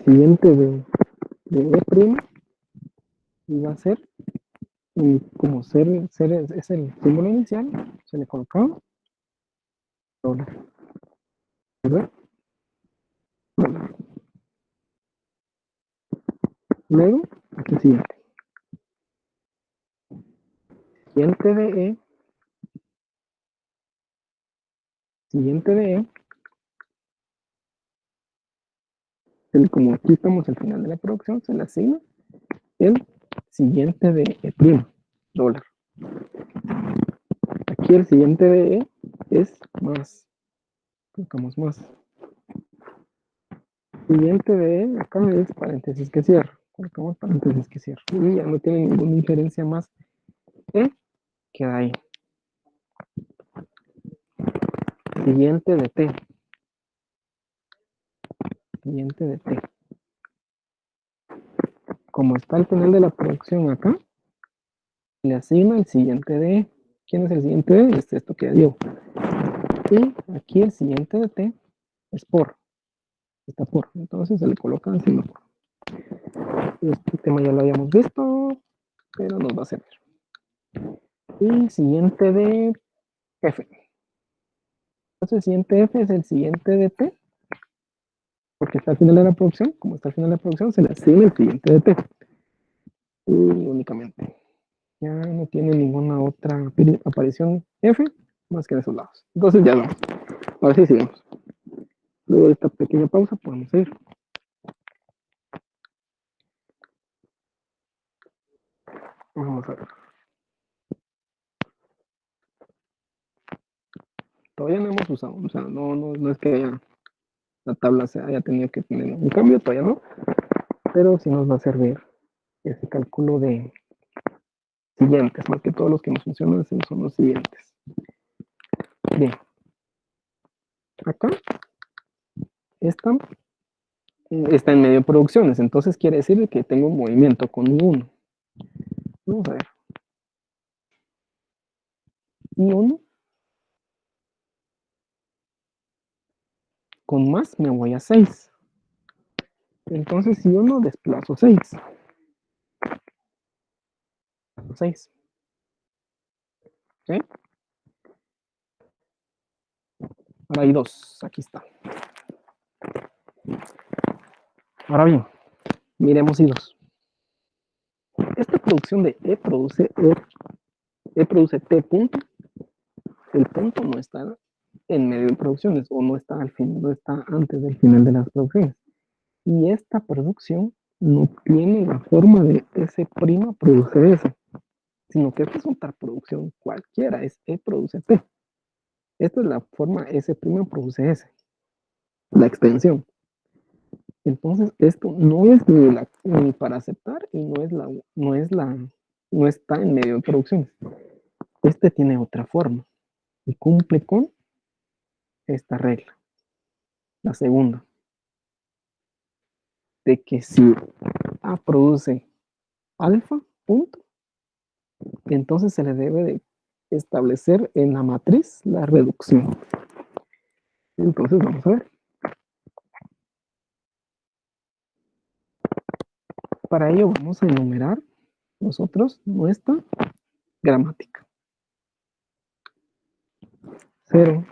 siguiente de de E' y va a ser, como ser es el símbolo inicial, se le colocaba dólar, ¿verdad? Dólar. Luego, aquí siguiente. Siguiente de E, como aquí estamos al final de la producción, se le asigna el siguiente de E', dólar. Aquí el siguiente de E es más. Colocamos más. Siguiente de E, acá es paréntesis que cierro. Colocamos paréntesis que cierro. Y ya no tiene ninguna injerencia más. E queda ahí. Siguiente de T. Siguiente de T. Como está al final de la producción acá, le asigna el siguiente de E. ¿Quién es el siguiente de E? Es esto que dio. Y aquí el siguiente de T es por. Está por. Entonces se le coloca encima por. Este tema ya lo habíamos visto, pero nos va a servir. Y siguiente de F. Entonces el siguiente F es el siguiente de T, porque está al final de la producción. Como está al final de la producción, se le asigna el siguiente de T. Y únicamente. Ya no tiene ninguna otra aparición F más que en esos lados. Entonces ya vamos. Ahora sí sigamos. Luego de esta pequeña pausa podemos seguir. Vamos a ver. Todavía no hemos usado, o sea, no es que la tabla se haya tenido que tener un cambio, todavía no, pero sí nos va a servir ese cálculo de siguientes, más que todos los que nos funcionan son los siguientes. Bien, acá está en medio de producciones, entonces quiere decir que tengo un movimiento con I1. Vamos a ver. I1 con más me voy a 6. Entonces I1 desplazo 6. 6. ¿Okay? Ahora hay 2. Aquí está. Ahora bien, miremos I2. Esta producción de E produce T punto. El punto no está en medio de producciones o no está al fin, no está antes del final de las producciones. Y esta producción no tiene la forma de S' produce S, sino que esta es otra producción cualquiera, es E produce T. Esta es la forma S' produce S, la extensión. Entonces, esto no es ni para aceptar y no está en medio de producciones. Este tiene otra forma y cumple con esta regla. La segunda, de que si A produce alfa, punto, entonces se le debe de establecer en la matriz la reducción. Entonces vamos a ver. Para ello vamos a enumerar nosotros nuestra gramática. 0,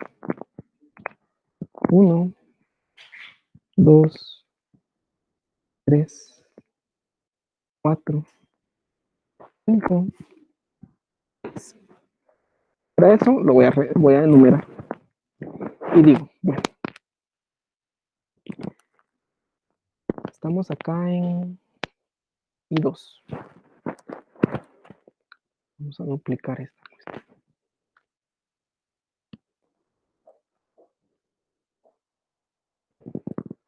1, 2, 3, 4, 5. Para eso lo voy a enumerar. Y digo, bueno, estamos acá en I2. Vamos a duplicar esta muestra.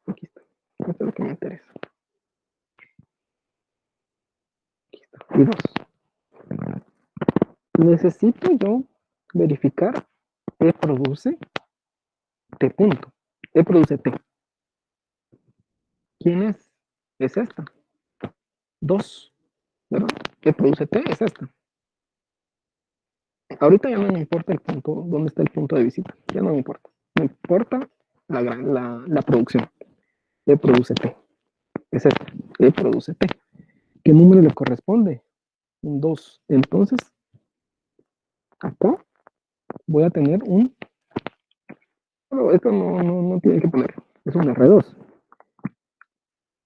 Aquí está. Esto es lo que me interesa. Aquí está. I2. Necesito yo verificar E produce T punto. E produce T. ¿Quién es? Es esta. 2. ¿Verdad? E produce T es esta. Ahorita ya no me importa el punto, dónde está el punto de visita. Ya no me importa. Me importa la producción. E produce T. Es esta. E produce T. ¿Qué número le corresponde? Un 2. Entonces, acá voy a tener un... Bueno, esto no tiene que poner. Es un R2.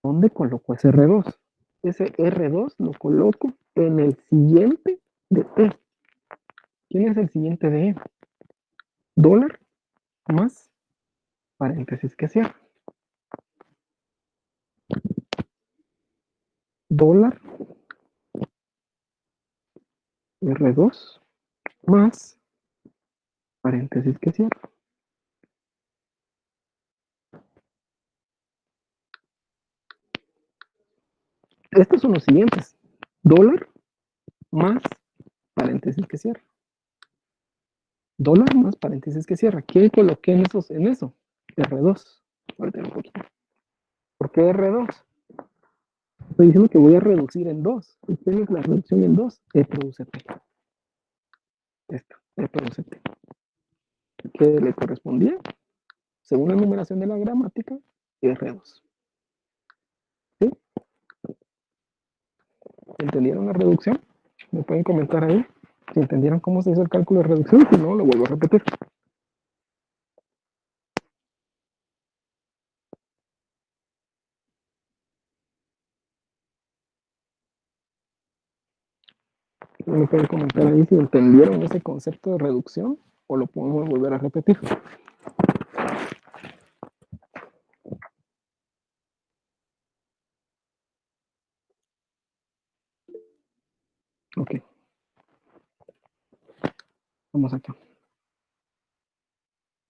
¿Dónde coloco ese R2? Ese R2 lo coloco en el siguiente de T. ¿Quién es el siguiente de E? Dólar más paréntesis que cierra. Dólar R2 más paréntesis que cierra. Estos son los siguientes. Dólar más paréntesis que cierra. Dólar más paréntesis que cierra. ¿Qué coloqué en eso? R2. Ahorita un poquito. ¿Por qué R2? Estoy diciendo que voy a reducir en 2. ¿Qué es la reducción en 2? E produce T. Esto, E produce T. ¿Qué le correspondía? Según la numeración de la gramática, R2. ¿Sí? ¿Entendieron la reducción? Me pueden comentar ahí si entendieron cómo se hizo el cálculo de reducción. Si no, lo vuelvo a repetir. Me pueden comentar ahí si entendieron ese concepto de reducción o lo podemos volver a repetir. Ok, vamos acá.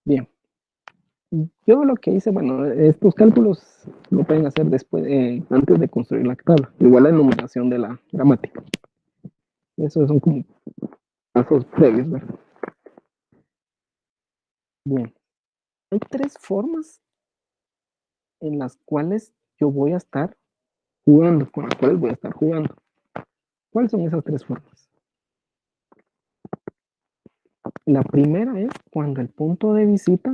Bien. Yo lo que hice, bueno, estos cálculos lo pueden hacer después, antes de construir la tabla. Igual la enumeración de la gramática. Esos son como pasos previos, ¿verdad? Bien. Hay tres formas en las cuales yo voy a estar jugando, con las cuales voy a estar jugando. ¿Cuáles son esas tres formas? La primera es cuando el punto de visita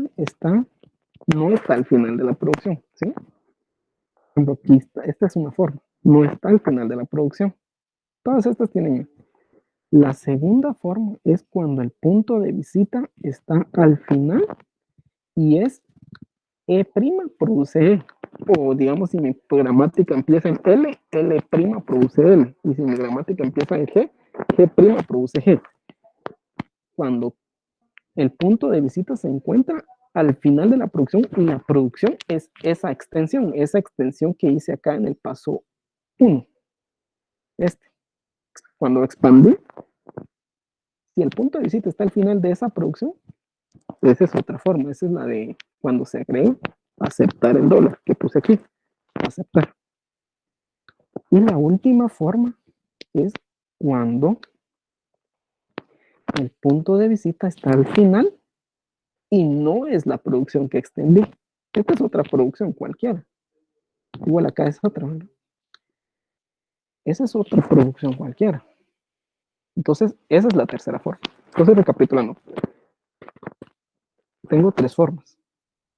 no está al final de la producción, ¿sí? Por ejemplo, aquí está, esta es una forma, no está al final de la producción. Todas estas tienen. La segunda forma es cuando el punto de visita está al final y es E' produce E. O digamos, si mi gramática empieza en L, L' produce L. Y si mi gramática empieza en G, G' produce G. Cuando el punto de visita se encuentra al final de la producción y la producción es esa extensión que hice acá en el paso 1. Cuando expandí, si el punto de visita está al final de esa producción, esa es otra forma, esa es la de cuando se agrega aceptar el dólar que puse aquí, aceptar. Y la última forma es cuando el punto de visita está al final y no es la producción que extendí. Esta es otra producción cualquiera. Igual acá es otra, ¿verdad? Esa es otra producción cualquiera. Entonces, esa es la tercera forma. Entonces, recapitulando, tengo tres formas.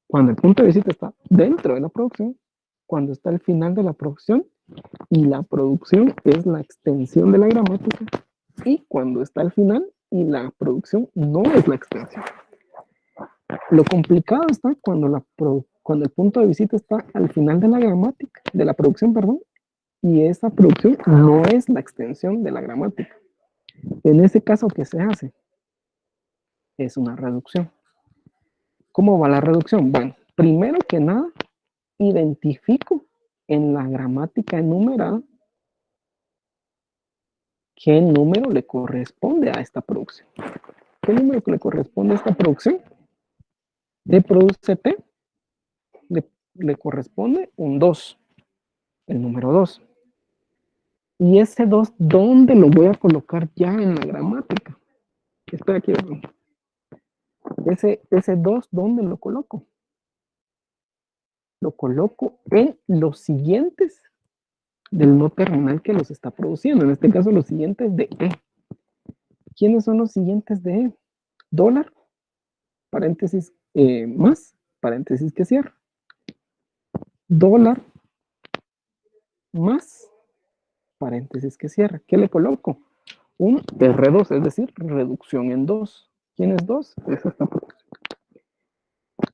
Cuando el punto de visita está dentro de la producción, cuando está al final de la producción, y la producción es la extensión de la gramática, y cuando está al final y la producción no es la extensión. Lo complicado está cuando el punto de visita está al final de la gramática, de la producción, perdón, y esa producción no es la extensión de la gramática. En ese caso, ¿qué se hace? Es una reducción. ¿Cómo va la reducción? Bueno, primero que nada, identifico en la gramática enumerada qué número le corresponde a esta producción. ¿Qué número le corresponde a esta producción? De produce T, le corresponde un 2, el número 2. Y ese 2, ¿dónde lo voy a colocar ya en la gramática? Espera aquí. Ese 2, ¿dónde lo coloco? Lo coloco en los siguientes del no terminal que los está produciendo. En este caso, los siguientes de E. ¿Quiénes son los siguientes de E? Dólar, paréntesis más, paréntesis que cierra. Dólar más paréntesis que cierra. ¿Qué le coloco? Un R2, es decir, reducción en 2. ¿Quién es 2? Es esta proporción.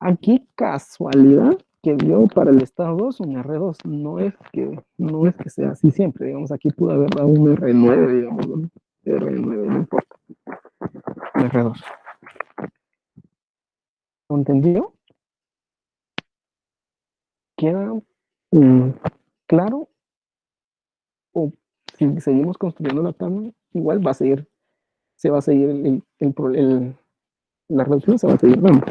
Aquí casualidad que dio para el estado 2 un R2. No es que sea así siempre. Digamos, aquí pudo haber dado un R9, digamos, ¿no? R9, no importa. R2. ¿Lo entendió? ¿Queda claro? O si seguimos construyendo la tabla, igual se va a seguir la reducción se va a seguir dando.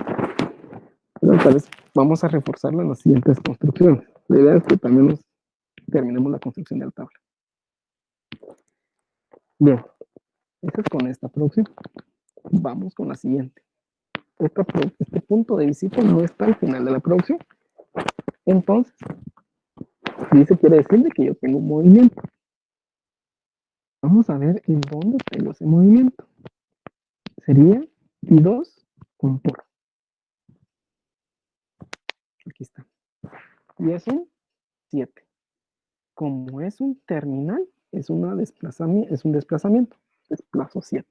Pero tal vez vamos a reforzarla en las siguientes construcciones. La idea es que también terminemos la construcción de la tabla. Bien, esta es con esta producción. Vamos con la siguiente. Este punto de visita no está al final de la producción. Entonces, dice quiere decir de que yo tengo un movimiento. Vamos a ver en dónde tengo ese movimiento. Sería I2 con por. Aquí está. Y es un 7. Como es un terminal, es un desplazamiento. Desplazo 7.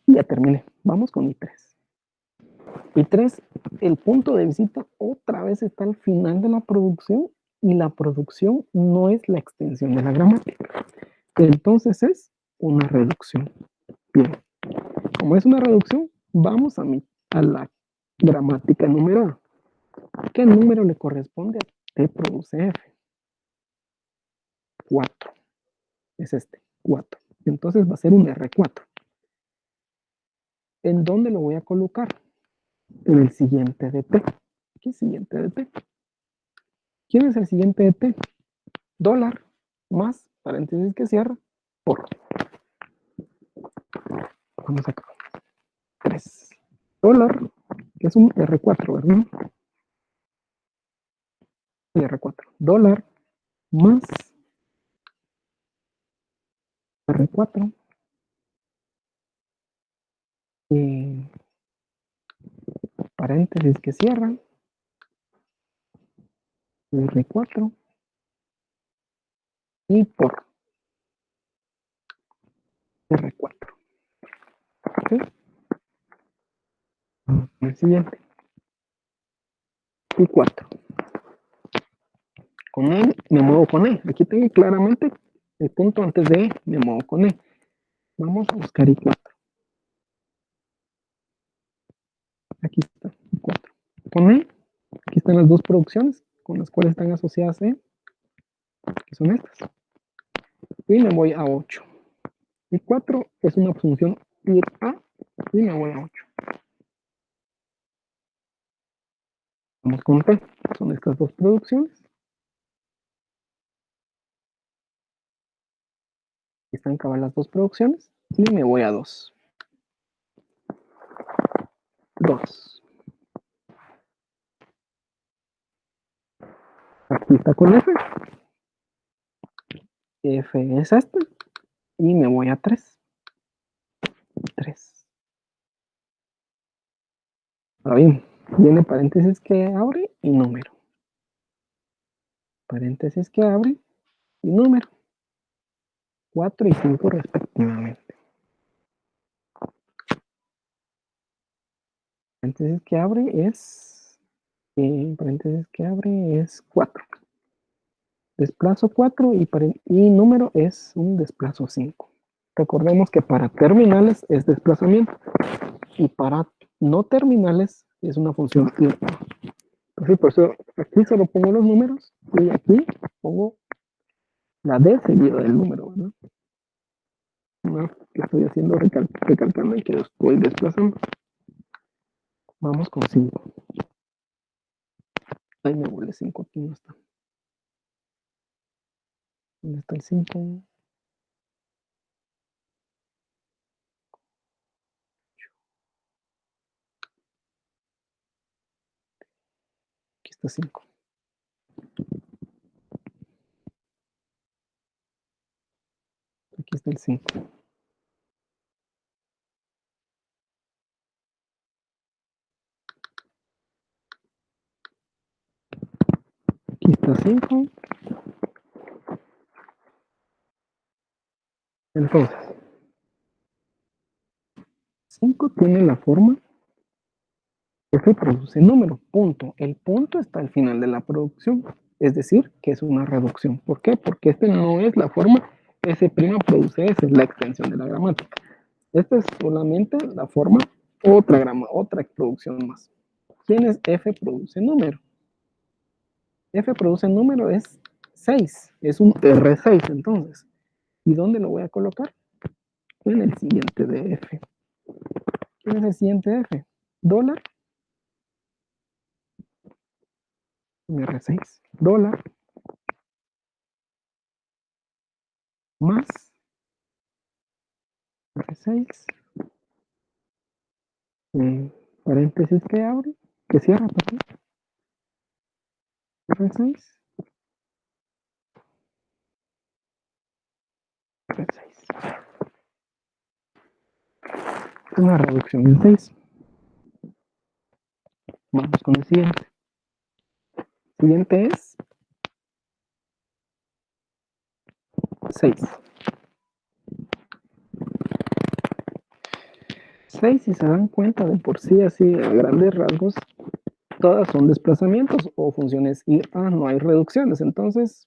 Y ya terminé. Vamos con I3. I3, el punto de visita otra vez está al final de la producción y la producción no es la extensión de la gramática. Entonces es una reducción. Bien, como es una reducción, vamos a la gramática numerada. ¿Qué número le corresponde a T produce F? 4. Es este, 4. Entonces va a ser un R4. ¿En dónde lo voy a colocar? En el siguiente de T. ¿Qué siguiente de T? ¿Quién es el siguiente de T? Dólar más, paréntesis que cierra, por. Vamos acá. 3. Dólar, que es un R4, ¿verdad? R4. Dólar más R4. Eh, paréntesis que cierra. R4. Y por R4. ¿Sí? El siguiente. Y 4. Con E me muevo con E. Aquí tengo claramente el punto antes de E. Me muevo con E. Vamos a buscar I4. Aquí está I4. Con E. Aquí están las dos producciones con las cuales están asociadas E. Que son estas. Y me voy a 8. I4 es una función ir a y me voy a 8. Vamos con P. Son estas dos producciones. Están cabal las dos producciones. Y me voy a 2. 2. Aquí está con F. F es esta. Y me voy a 3. 3. Ahora bien, viene paréntesis que abre y número. Paréntesis que abre y número. 4 y 5 respectivamente. Paréntesis que abre es. Paréntesis que abre es 4. Desplazo 4 y número es un desplazo 5. Recordemos que para terminales es desplazamiento y para no terminales es una función ir. Entonces, por eso aquí solo pongo los números y aquí pongo la D seguida del número, ¿verdad? No, que estoy haciendo recalcando y que estoy desplazando. Vamos con 5. Ahí me vuelve 5, aquí no está. ¿Dónde está el 5? Aquí está 5. Aquí está el 5. Aquí está 5. Entonces, 5 tiene la forma F produce número, punto. El punto está al final de la producción, es decir, que es una reducción. ¿Por qué? Porque este no es la forma S' produce S, la extensión de la gramática. Esta es solamente la forma, otra producción más. ¿Quién es F produce número? F produce número es 6, es un R6 entonces. ¿Y dónde lo voy a colocar? En el siguiente de F. ¿Quién es el siguiente de F? Dólar, R6, dólar, más R6, paréntesis que abre, que cierra, perdón, R6, R6. Una reducción en 6. Vamos con el siguiente. Siguiente es 6. 6, si se dan cuenta de por sí, así a grandes rasgos, todas son desplazamientos o funciones ir a, no hay reducciones. Entonces,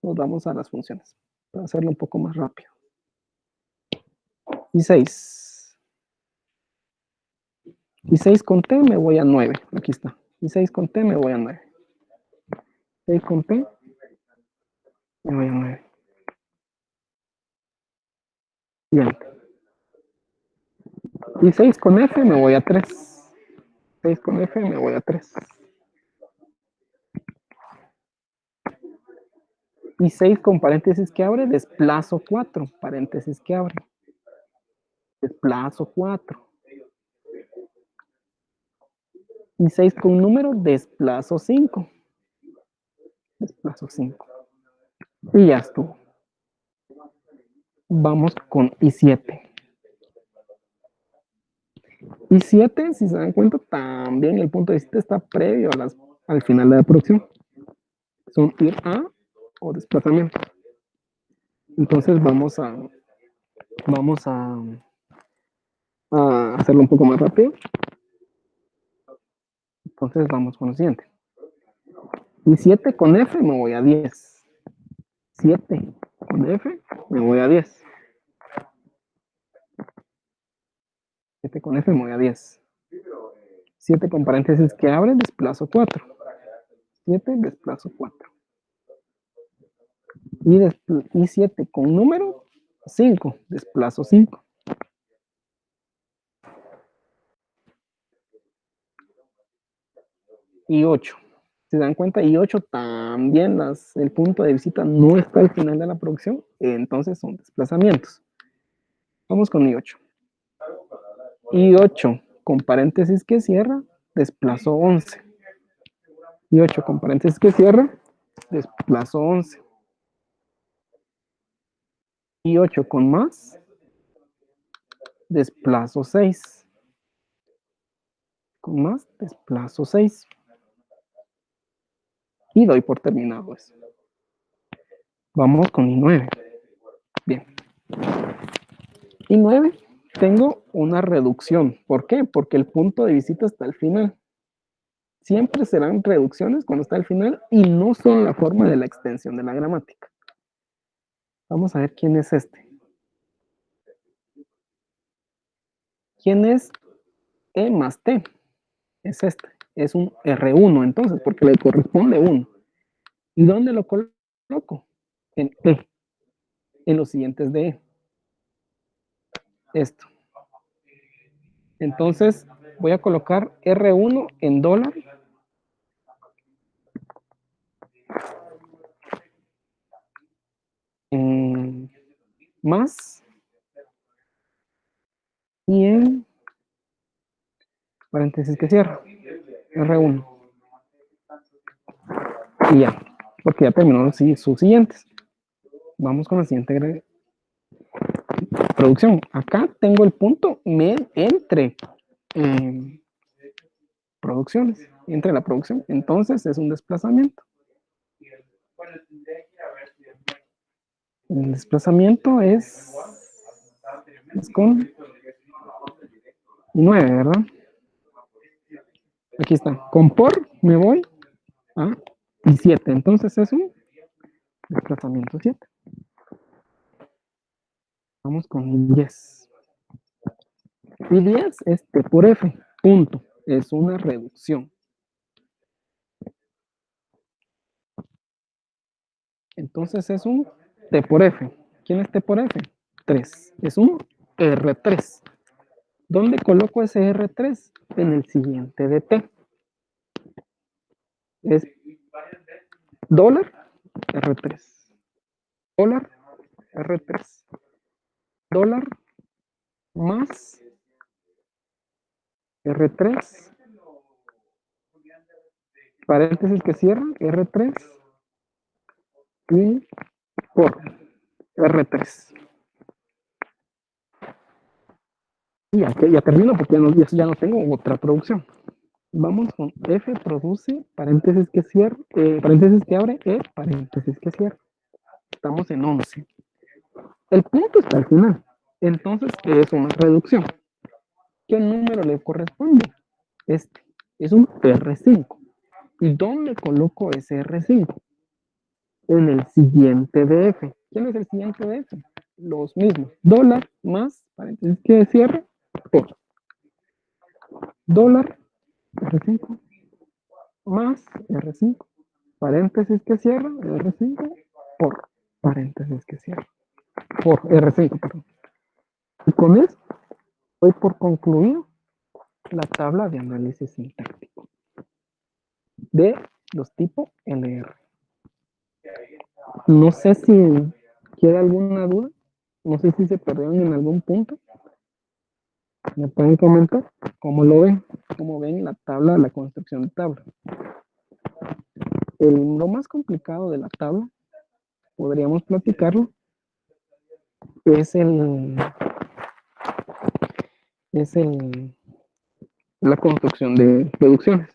nos vamos a las funciones para hacerlo un poco más rápido. Y 6. Y 6 con T me voy a 9. Aquí está. Y 6 con T me voy a 9. 6 con T me voy a 9. Siguiente. Y 6 con F me voy a 3. 6 con F me voy a 3. Y 6 con paréntesis que abre, desplazo 4. Paréntesis que abre. Desplazo 4. Y 6 con número, desplazo 5. Desplazo 5. Y ya estuvo. Vamos con I7. I7, si se dan cuenta, también el punto de vista está previo al final de la producción. Son ir a o desplazamiento. Entonces vamos a hacerlo un poco más rápido. Entonces vamos con lo siguiente. Y 7 con F me voy a 10. 7 con F me voy a 10. 7 con F me voy a 10. 7 con paréntesis que abre, desplazo 4. 7 desplazo 4. Y 7 con número 5, desplazo 5. Y 8. ¿Se dan cuenta? Y 8 también el punto de visita no está al final de la producción, entonces son desplazamientos. Vamos con I8. I8 con paréntesis que cierra, desplazo 11. I8 con paréntesis que cierra, desplazo 11. I8 con más, desplazo 6. Con más, desplazo 6. Y doy por terminado eso. Vamos con I9. Bien. I9, tengo una reducción. ¿Por qué? Porque el punto de visita está al final. Siempre serán reducciones cuando está al final y no son la forma de la extensión de la gramática. Vamos a ver quién es este. ¿Quién es E más T? Es este. Es un R1 entonces, porque le corresponde 1. ¿Y dónde lo coloco? En E. En los siguientes de E. Esto. Entonces, voy a colocar R1 en dólar. Más. Y en paréntesis que cierra. R1. Y ya. Porque ya terminó sus siguientes. Vamos con la siguiente producción. Acá tengo el punto entre producciones. Entre la producción. Entonces es un desplazamiento. El desplazamiento es con 9, ¿verdad? Aquí está. Con por me voy a y 7. Entonces es un desplazamiento 7. Vamos con 10. Y 10 es T por F. Punto. Es una reducción. Entonces es un T por F. ¿Quién es T por F? 3. Es un R3. ¿Dónde coloco ese R3? En el siguiente de T. Es dólar R3. Dólar R3. Dólar más R3. Paréntesis que cierra. R3. Y por R3. Y ya termino porque ya no tengo otra producción. Vamos con F produce, paréntesis que cierra, paréntesis que abre, paréntesis que cierra. Estamos en 11. El punto está al final. Entonces es una reducción. ¿Qué número le corresponde? Este. Es un R5. ¿Y dónde coloco ese R5? En el siguiente de F. ¿Quién es el siguiente de F? Los mismos. Dólar más, paréntesis que cierre, por. Dólar, R5, más R5, paréntesis que cierra, R5, por. Paréntesis que cierra, por R5, perdón. Y con eso doy por concluido la tabla de análisis sintáctico de los tipos LR. No sé si quiere alguna duda, no sé si se perdieron en algún punto. Me pueden comentar cómo lo ven, cómo ven la tabla, la construcción de tabla. Lo más complicado de la tabla, podríamos platicarlo, es es la construcción de producciones.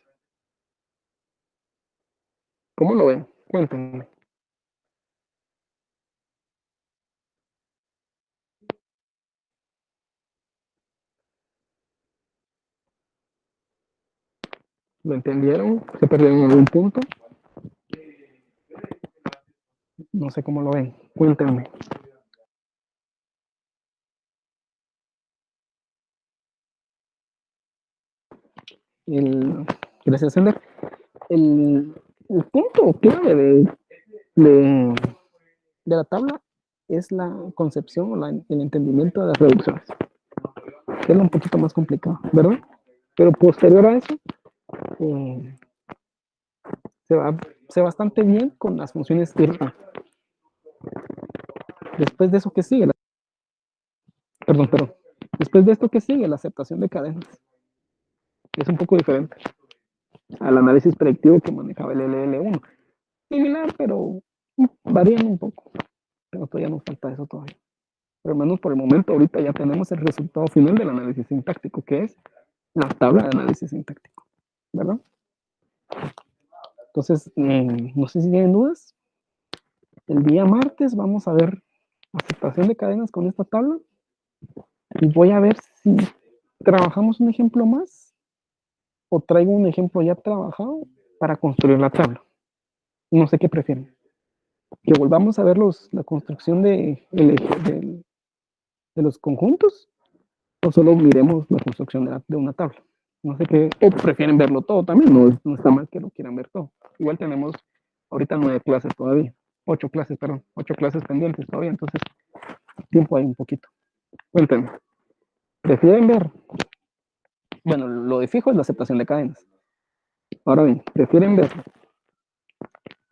¿Cómo lo ven? Cuéntenme. ¿Lo entendieron? ¿Se perdieron en algún punto? No sé cómo lo ven. Cuéntenme. El, gracias, Sender. El punto clave de, de la tabla es la concepción o el entendimiento de las reducciones, que es un poquito más complicado, ¿verdad? Pero posterior a eso, eh, se va bastante bien con las funciones IRA. Después de eso, ¿qué sigue? Perdón. Después de esto, ¿qué sigue? La aceptación de cadenas. Es un poco diferente al análisis predictivo que manejaba el LL1. Similar, pero varían un poco. Pero todavía nos falta eso todavía. Pero al menos por el momento, ahorita ya tenemos el resultado final del análisis sintáctico, que es la tabla de análisis sintáctico, ¿verdad? Entonces, no sé si tienen dudas. El día martes vamos a ver aceptación de cadenas con esta tabla y voy a ver si trabajamos un ejemplo más o traigo un ejemplo ya trabajado para construir la tabla. No sé qué prefieren. Que volvamos a ver la construcción de los conjuntos o solo miremos la construcción de una tabla. No sé qué, o prefieren verlo todo también, no está mal que lo quieran ver todo. Igual tenemos ahorita 9 clases todavía, 8 clases, perdón, 8 clases pendientes todavía, entonces tiempo hay un poquito. Cuéntenme, ¿prefieren ver? Bueno, lo de fijo es la aceptación de cadenas. Ahora bien, ¿prefieren ver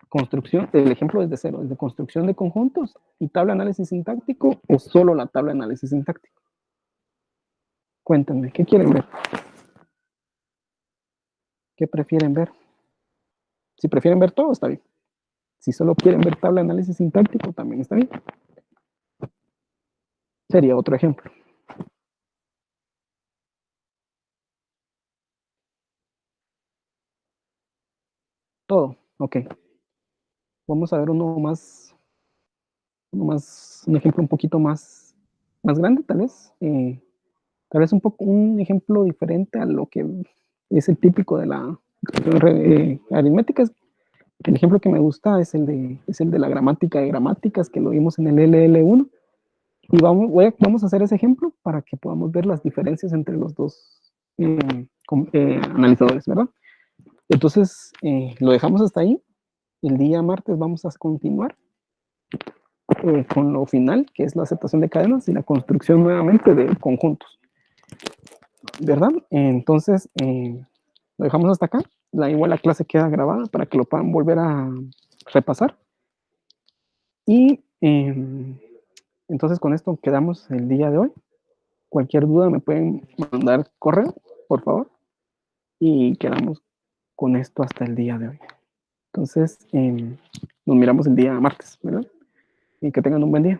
construcción, el ejemplo desde cero, desde construcción de conjuntos y tabla de análisis sintáctico o solo la tabla de análisis sintáctico? Cuéntenme, ¿qué quieren ver? ¿Qué prefieren ver? Si prefieren ver todo, está bien. Si solo quieren ver tabla de análisis sintáctico, también está bien. Sería otro ejemplo. Todo, ok. Vamos a ver uno más, un ejemplo un poquito más grande, tal vez un ejemplo diferente a lo que es el típico de la expresión aritmética. El ejemplo que me gusta es el de la gramática de gramáticas, que lo vimos en el LL1. Y vamos a hacer ese ejemplo para que podamos ver las diferencias entre los dos analizadores, ¿verdad? Entonces, lo dejamos hasta ahí. El día martes vamos a continuar con lo final, que es la aceptación de cadenas y la construcción nuevamente de conjuntos, ¿verdad? Entonces, lo dejamos hasta acá. Igual la clase queda grabada para que lo puedan volver a repasar. Y entonces con esto quedamos el día de hoy. Cualquier duda me pueden mandar correo, por favor. Y quedamos con esto hasta el día de hoy. Entonces, nos miramos el día martes, ¿verdad? Y que tengan un buen día.